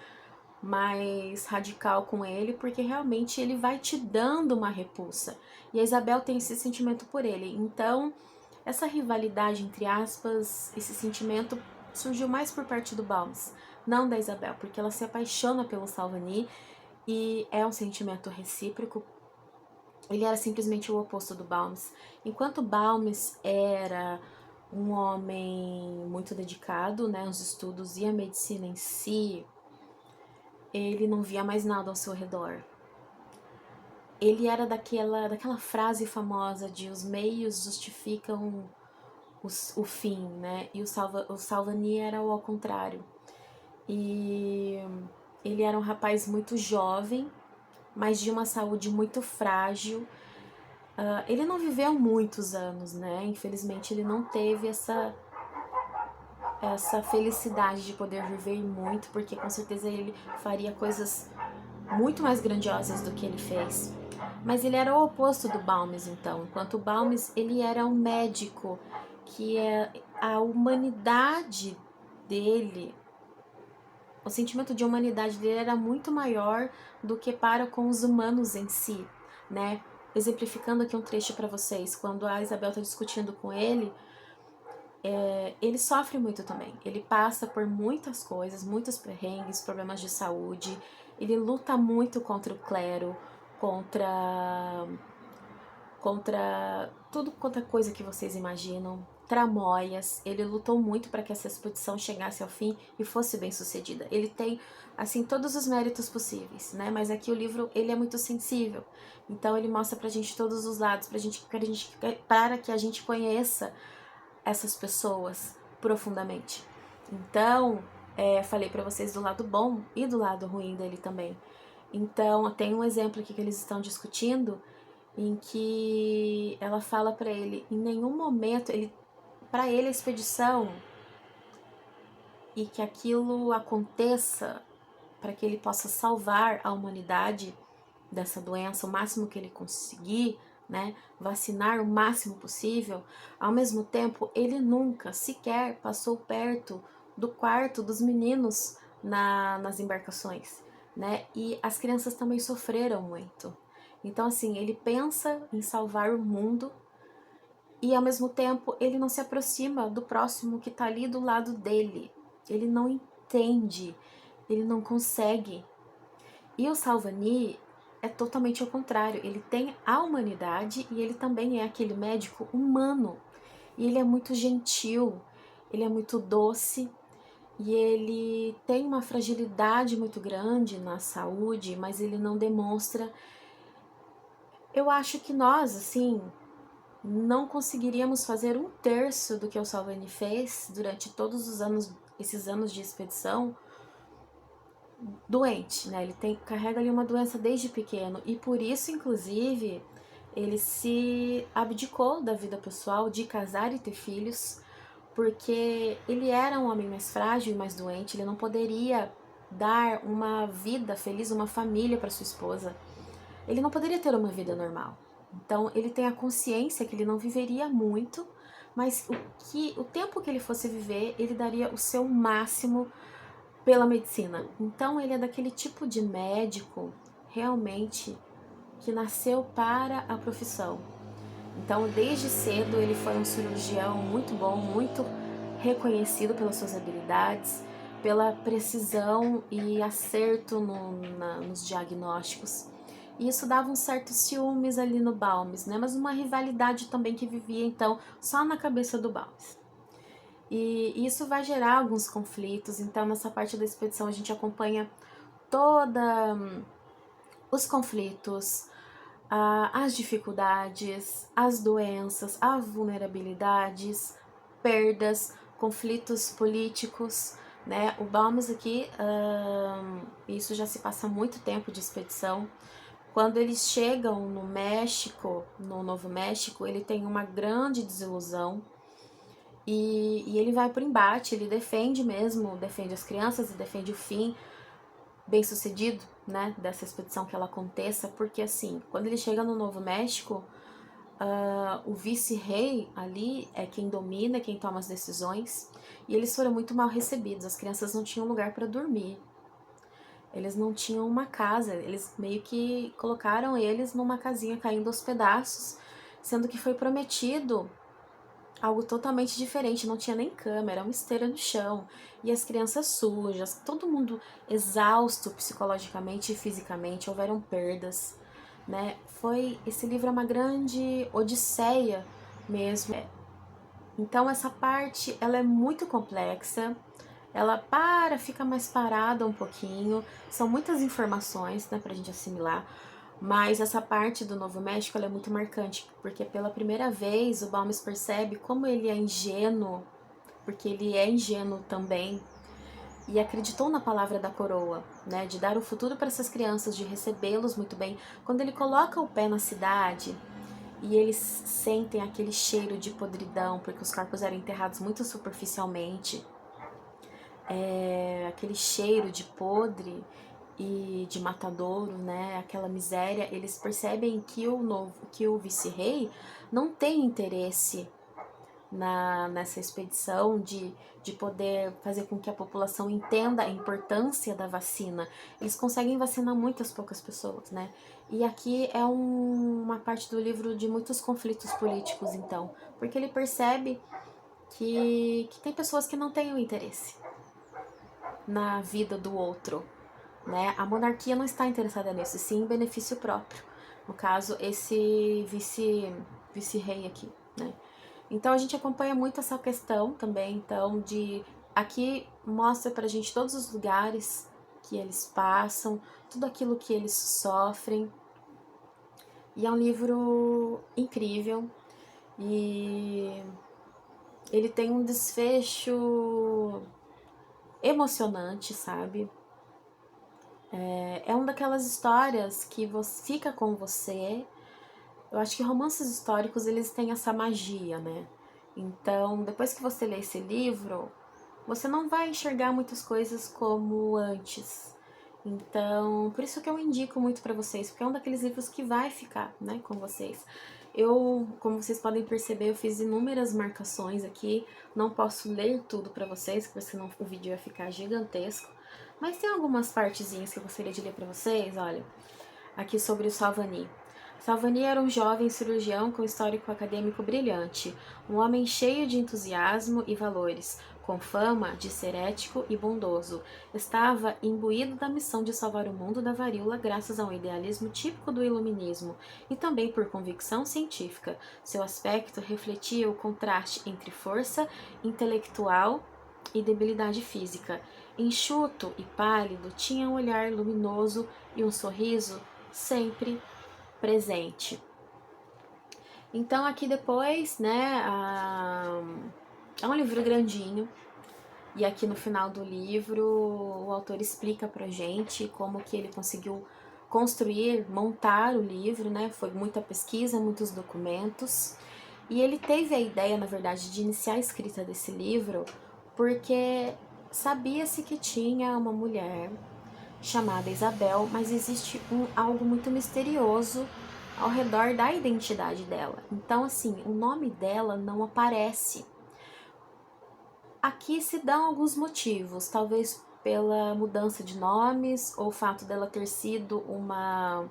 Speaker 1: mais radical com ele, porque realmente ele vai te dando uma repulsa. E a Isabel tem esse sentimento por ele. Então, essa rivalidade, entre aspas, esse sentimento surgiu mais por parte do Balmes, não da Isabel, porque ela se apaixona pelo Salvani e é um sentimento recíproco. Ele era simplesmente o oposto do Balmes. Enquanto Balmes era um homem muito dedicado, né, aos estudos e à medicina em si, ele não via mais nada ao seu redor. Ele era daquela frase famosa de os meios justificam o fim, né? E o Salvani era ao contrário. E ele era um rapaz muito jovem, mas de uma saúde muito frágil. Ele não viveu muitos anos, né? Infelizmente ele não teve essa felicidade de poder viver muito, porque com certeza ele faria coisas muito mais grandiosas do que ele fez. Mas ele era o oposto do Balmes, então. Enquanto o Balmes, ele era um médico que a humanidade dele, o sentimento de humanidade dele era muito maior do que para com os humanos em si, né? Exemplificando aqui um trecho para vocês, quando a Isabel está discutindo com ele, ele sofre muito também. Ele passa por muitas coisas, muitos perrengues, problemas de saúde. Ele luta muito contra o clero, contra tudo quanto é coisa que vocês imaginam, tramóias. Ele lutou muito para que essa expedição chegasse ao fim e fosse bem sucedida. Ele tem, assim, todos os méritos possíveis, né? Mas aqui o livro, ele é muito sensível. Então ele mostra pra gente todos os lados, para que a gente conheça essas pessoas profundamente. Então, falei para vocês do lado bom e do lado ruim dele também. Então, tem um exemplo aqui que eles estão discutindo, em que ela fala para ele, em nenhum momento, para ele a expedição e que aquilo aconteça para que ele possa salvar a humanidade dessa doença o máximo que ele conseguir, né, vacinar o máximo possível. Ao mesmo tempo, ele nunca sequer passou perto do quarto dos meninos nas embarcações, né? E as crianças também sofreram muito. Então, assim, ele pensa em salvar o mundo e, ao mesmo tempo, ele não se aproxima do próximo que tá ali do lado dele. Ele não entende, ele não consegue. E o Salvani, é totalmente ao contrário. Ele tem a humanidade e ele também é aquele médico humano. E ele é muito gentil, ele é muito doce e ele tem uma fragilidade muito grande na saúde, mas ele não demonstra. Eu acho que nós, assim, não conseguiríamos fazer um terço do que o Salvani fez durante todos os anos, esses anos de expedição, doente, né? Ele carrega ali uma doença desde pequeno e por isso, inclusive, ele se abdicou da vida pessoal, de casar e ter filhos, porque ele era um homem mais frágil e mais doente, ele não poderia dar uma vida feliz, uma família para sua esposa. Ele não poderia ter uma vida normal. Então, ele tem a consciência que ele não viveria muito, mas o tempo que ele fosse viver, ele daria o seu máximo pela medicina. Então, ele é daquele tipo de médico realmente que nasceu para a profissão. Então, desde cedo, ele foi um cirurgião muito bom, muito reconhecido pelas suas habilidades, pela precisão e acerto nos diagnósticos. E isso dava um certo ciúmes ali no Balmes, né? Mas uma rivalidade também que vivia, então, só na cabeça do Balmes. E isso vai gerar alguns conflitos, então nessa parte da expedição a gente acompanha toda os conflitos, as dificuldades, as doenças, as vulnerabilidades, perdas, conflitos políticos, né? O Balmes aqui, isso já se passa muito tempo de expedição. Quando eles chegam no México, no Novo México, ele tem uma grande desilusão e ele vai pro embate, ele defende mesmo, defende as crianças e defende o fim bem sucedido, né, dessa expedição que ela aconteça, porque assim, quando ele chega no Novo México, o vice-rei ali é quem domina, quem toma as decisões, e eles foram muito mal recebidos, as crianças não tinham lugar para dormir, eles não tinham uma casa, eles meio que colocaram eles numa casinha caindo aos pedaços, sendo que foi prometido algo totalmente diferente, não tinha nem cama, era uma esteira no chão, e as crianças sujas, todo mundo exausto psicologicamente e fisicamente, houveram perdas, né? Esse livro é uma grande odisseia mesmo. Então essa parte, ela é muito complexa, ela fica mais parada um pouquinho, são muitas informações, né, pra gente assimilar, mas essa parte do Novo México ela é muito marcante, porque pela primeira vez o Balmes percebe como ele é ingênuo, porque ele é ingênuo também, e acreditou na palavra da coroa, né, de dar o futuro para essas crianças, de recebê-los muito bem. Quando ele coloca o pé na cidade e eles sentem aquele cheiro de podridão, porque os corpos eram enterrados muito superficialmente, aquele cheiro de podre e de matadouro, né, aquela miséria, eles percebem que o vice-rei não tem interesse nessa expedição de poder fazer com que a população entenda a importância da vacina. Eles conseguem vacinar muitas poucas pessoas, né? E aqui é uma parte do livro de muitos conflitos políticos, então, porque ele percebe que tem pessoas que não têm o interesse na vida do outro, né? A monarquia não está interessada nisso, sim em benefício próprio. No caso, esse vice-rei aqui, né? Então a gente acompanha muito essa questão também, então, de aqui mostra pra gente todos os lugares que eles passam, tudo aquilo que eles sofrem. E é um livro incrível e ele tem um desfecho emocionante, sabe? É uma daquelas histórias que fica com você. Eu acho que romances históricos, eles têm essa magia, né? Então, depois que você lê esse livro, você não vai enxergar muitas coisas como antes. Então, por isso que eu indico muito pra vocês, porque é um daqueles livros que vai ficar, né, com vocês. Como vocês podem perceber, eu fiz inúmeras marcações aqui. Não posso ler tudo pra vocês, porque senão o vídeo vai ficar gigantesco. Mas tem algumas partezinhas que eu gostaria de ler pra vocês, olha. Aqui sobre o Salvani. Salvani era um jovem cirurgião com histórico acadêmico brilhante, um homem cheio de entusiasmo e valores, com fama de ser ético e bondoso. Estava imbuído da missão de salvar o mundo da varíola graças a um idealismo típico do iluminismo e também por convicção científica. Seu aspecto refletia o contraste entre força intelectual e debilidade física. Enxuto e pálido, tinha um olhar luminoso e um sorriso sempre presente. Então aqui depois, né, é um livro grandinho, e aqui no final do livro o autor explica pra gente como que ele conseguiu construir, montar o livro, né, foi muita pesquisa, muitos documentos, e ele teve a ideia, na verdade, de iniciar a escrita desse livro porque sabia-se que tinha uma mulher chamada Isabel, mas existe algo muito misterioso ao redor da identidade dela. Então, assim, o nome dela não aparece. Aqui se dão alguns motivos, talvez pela mudança de nomes, ou o fato dela ter sido uma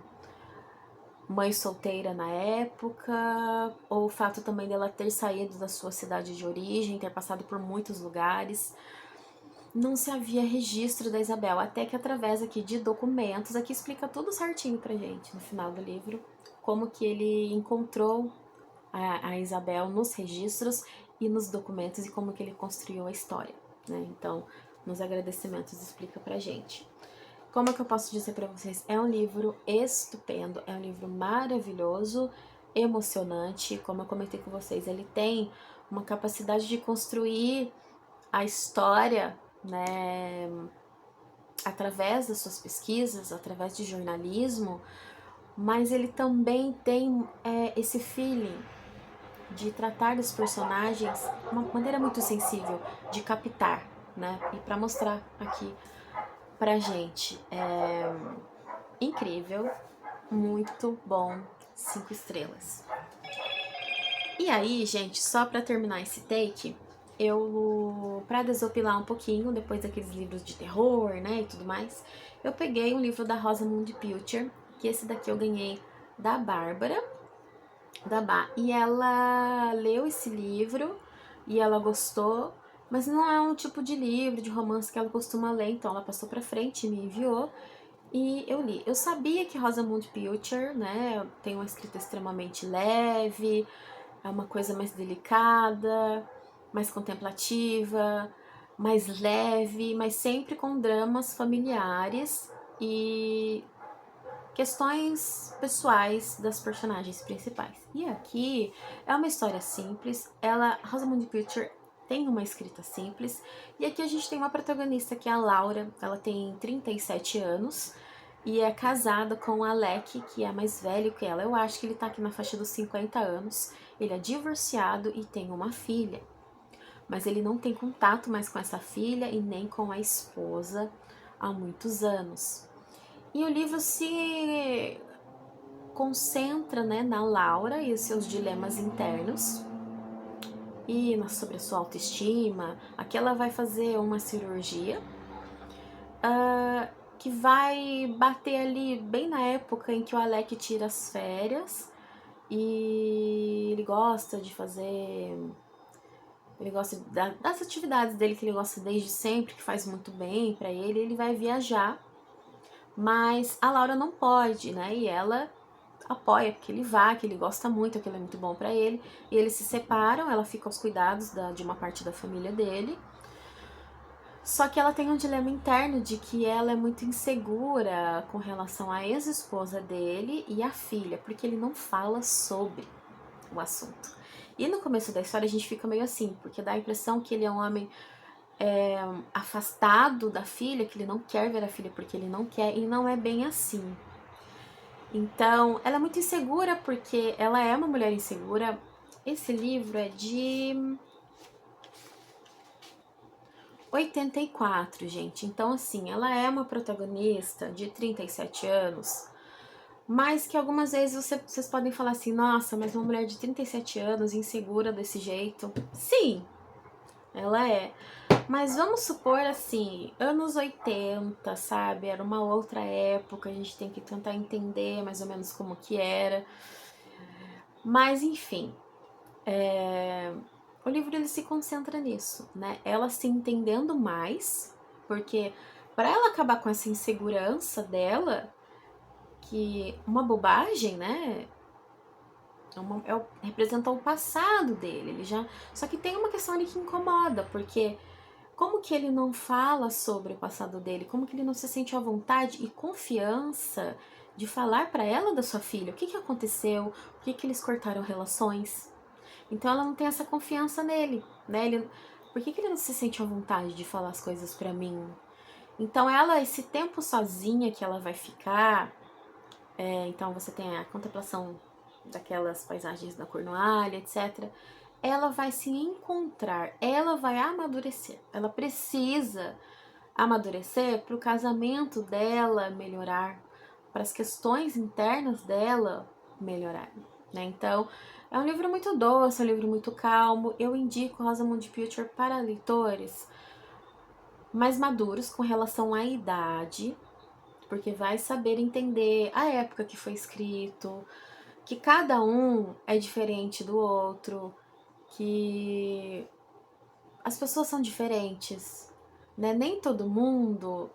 Speaker 1: mãe solteira na época, ou o fato também dela ter saído da sua cidade de origem, ter passado por muitos lugares. Não se havia registro da Isabel, até que através aqui de documentos, aqui explica tudo certinho pra gente no final do livro, como que ele encontrou a Isabel nos registros e nos documentos e como que ele construiu a história, né? Então, nos agradecimentos explica pra gente. Como é que eu posso dizer pra vocês? É um livro estupendo, é um livro maravilhoso, emocionante, como eu comentei com vocês, ele tem uma capacidade de construir a história, né, através das suas pesquisas, através de jornalismo, mas ele também tem esse feeling de tratar dos personagens de uma maneira muito sensível, de captar, né, e para mostrar aqui pra gente. É incrível, muito bom, 5 estrelas. E aí, gente, só pra terminar esse take, pra desopilar um pouquinho, depois daqueles livros de terror, né, e tudo mais, eu peguei um livro da Rosamund Pilcher, que esse daqui eu ganhei da Bárbara, e ela leu esse livro e ela gostou, mas não é um tipo de livro de romance que ela costuma ler, então ela passou pra frente e me enviou, e eu li. Eu sabia que Rosamund Pilcher, né, tem uma escrita extremamente leve, é uma coisa mais delicada, mais contemplativa, mais leve, mas sempre com dramas familiares e questões pessoais das personagens principais. E aqui é uma história simples, Rosamund Pilcher tem uma escrita simples, e aqui a gente tem uma protagonista que é a Laura, ela tem 37 anos, e é casada com o Alec, que é mais velho que ela. Eu acho que ele tá aqui na faixa dos 50 anos. Ele é divorciado e tem uma filha. Mas ele não tem contato mais com essa filha e nem com a esposa há muitos anos. E o livro se concentra, né, na Laura e os seus dilemas internos. E sobre a sua autoestima. Aqui ela vai fazer uma cirurgia. Que vai bater ali bem na época em que o Alec tira as férias e ele gosta de fazer, ele gosta das atividades dele que ele gosta desde sempre, que faz muito bem pra ele vai viajar, mas a Laura não pode, né, e ela apoia que ele vá, que ele gosta muito, aquilo é muito bom pra ele, e eles se separam, ela fica aos cuidados de uma parte da família dele. Só que ela tem um dilema interno de que ela é muito insegura com relação à ex-esposa dele e à filha, porque ele não fala sobre o assunto. E no começo da história a gente fica meio assim, porque dá a impressão que ele é um homem afastado da filha, que ele não quer ver a filha porque ele não quer, e não é bem assim. Então, ela é muito insegura porque ela é uma mulher insegura. Esse livro é de 84, gente. Então, assim, ela é uma protagonista de 37 anos, mas que algumas vezes vocês podem falar assim, nossa, mas uma mulher de 37 anos, insegura desse jeito. Sim, ela é. Mas vamos supor assim, anos 80, sabe? Era uma outra época, a gente tem que tentar entender mais ou menos como que era. Mas enfim, o livro ele se concentra nisso, né? Ela se entendendo mais, porque para ela acabar com essa insegurança dela, que uma bobagem, né? Representa o passado dele. Ele já, só que tem uma questão ali que incomoda, porque como que ele não fala sobre o passado dele? Como que ele não se sente à vontade e confiança de falar para ela da sua filha? O que aconteceu? Por que eles cortaram relações? Então ela não tem essa confiança nele, né? Por que ele não se sente à vontade de falar as coisas para mim? Então ela, esse tempo sozinha que ela vai ficar, então você tem a contemplação daquelas paisagens da Cornualha, etc. Ela vai se encontrar, ela vai amadurecer. Ela precisa amadurecer para o casamento dela melhorar, para as questões internas dela melhorarem, né? Então, é um livro muito doce, é um livro muito calmo. Eu indico Rosamund Pilcher para leitores mais maduros com relação à idade, porque vai saber entender a época que foi escrito, que cada um é diferente do outro, que as pessoas são diferentes, né? Nem todo mundo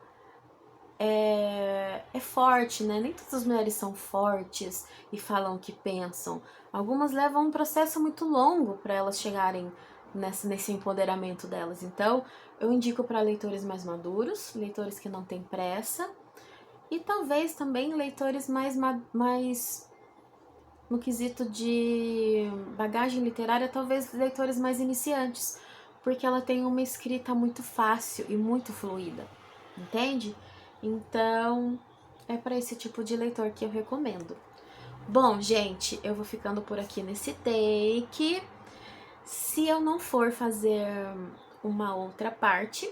Speaker 1: é forte, né? Nem todas as mulheres são fortes e falam o que pensam. Algumas levam um processo muito longo para elas chegarem nesse empoderamento delas. Então, eu indico para leitores mais maduros, leitores que não têm pressa, e talvez também leitores mais no quesito de bagagem literária, talvez leitores mais iniciantes, porque ela tem uma escrita muito fácil e muito fluida, entende? Então, é para esse tipo de leitor que eu recomendo. Bom, gente, eu vou ficando por aqui nesse take. Se eu não for fazer uma outra parte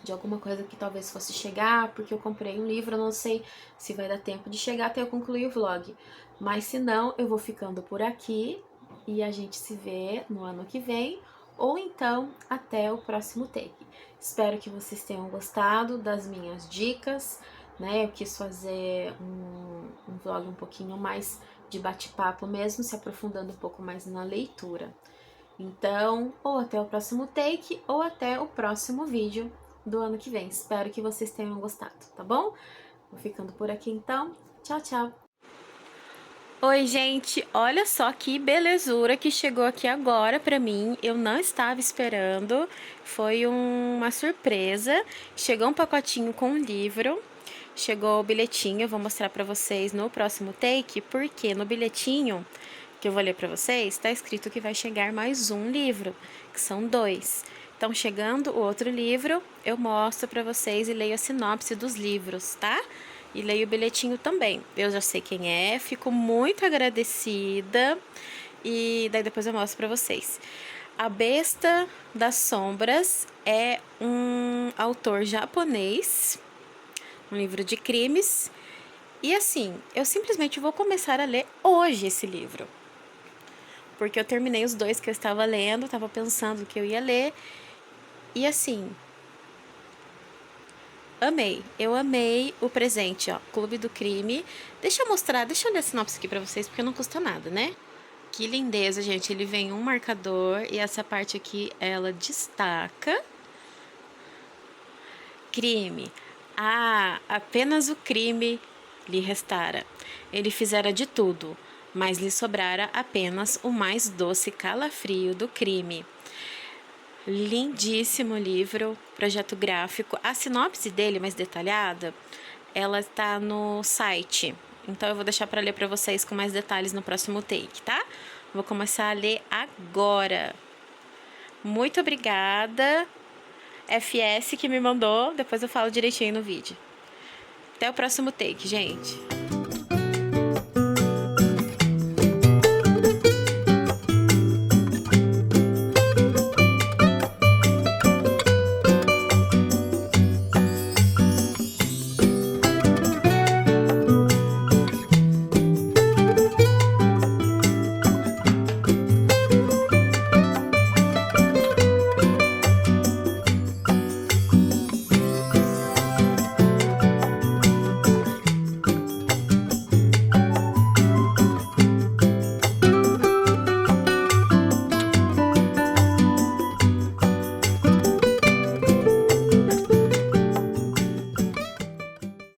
Speaker 1: de alguma coisa que talvez fosse chegar, porque eu comprei um livro, eu não sei se vai dar tempo de chegar até eu concluir o vlog. Mas se não, eu vou ficando por aqui e a gente se vê no ano que vem, ou então até o próximo take. Espero que vocês tenham gostado das minhas dicas, né? Eu quis fazer um vlog um pouquinho mais de bate-papo mesmo, se aprofundando um pouco mais na leitura. Então, ou até o próximo take, ou até o próximo vídeo do ano que vem. Espero que vocês tenham gostado, tá bom? Vou ficando por aqui então. Tchau, tchau! Oi, gente! Olha só que belezura que chegou aqui agora pra mim. Eu não estava esperando. Foi uma surpresa. Chegou um pacotinho com um livro. Chegou o bilhetinho. Eu vou mostrar pra vocês no próximo take, porque no bilhetinho que eu vou ler pra vocês, tá escrito que vai chegar mais um livro, que são 2. Então, chegando o outro livro, eu mostro pra vocês e leio a sinopse dos livros, tá? E leio o bilhetinho também. Eu já sei quem é, fico muito agradecida. E daí depois eu mostro pra vocês. A Besta das Sombras é um autor japonês, um livro de crimes. E assim, eu simplesmente vou começar a ler hoje esse livro. Porque eu terminei os 2 que eu estava lendo, estava pensando que eu ia ler. E assim, amei. Eu amei o presente, ó. Clube do Crime. Deixa eu mostrar, deixa eu ler a sinopse aqui pra vocês, porque não custa nada, né? Que lindeza, gente. Ele vem um marcador e essa parte aqui, ela destaca. Crime. Ah, apenas o crime lhe restara. Ele fizera de tudo, mas lhe sobrara apenas o mais doce calafrio do crime. Lindíssimo livro, projeto gráfico. A sinopse dele, mais detalhada, ela está no site. Então eu vou deixar para ler para vocês com mais detalhes no próximo take, tá? Vou começar a ler agora. Muito obrigada, FS, que me mandou. Depois eu falo direitinho no vídeo. Até o próximo take, gente.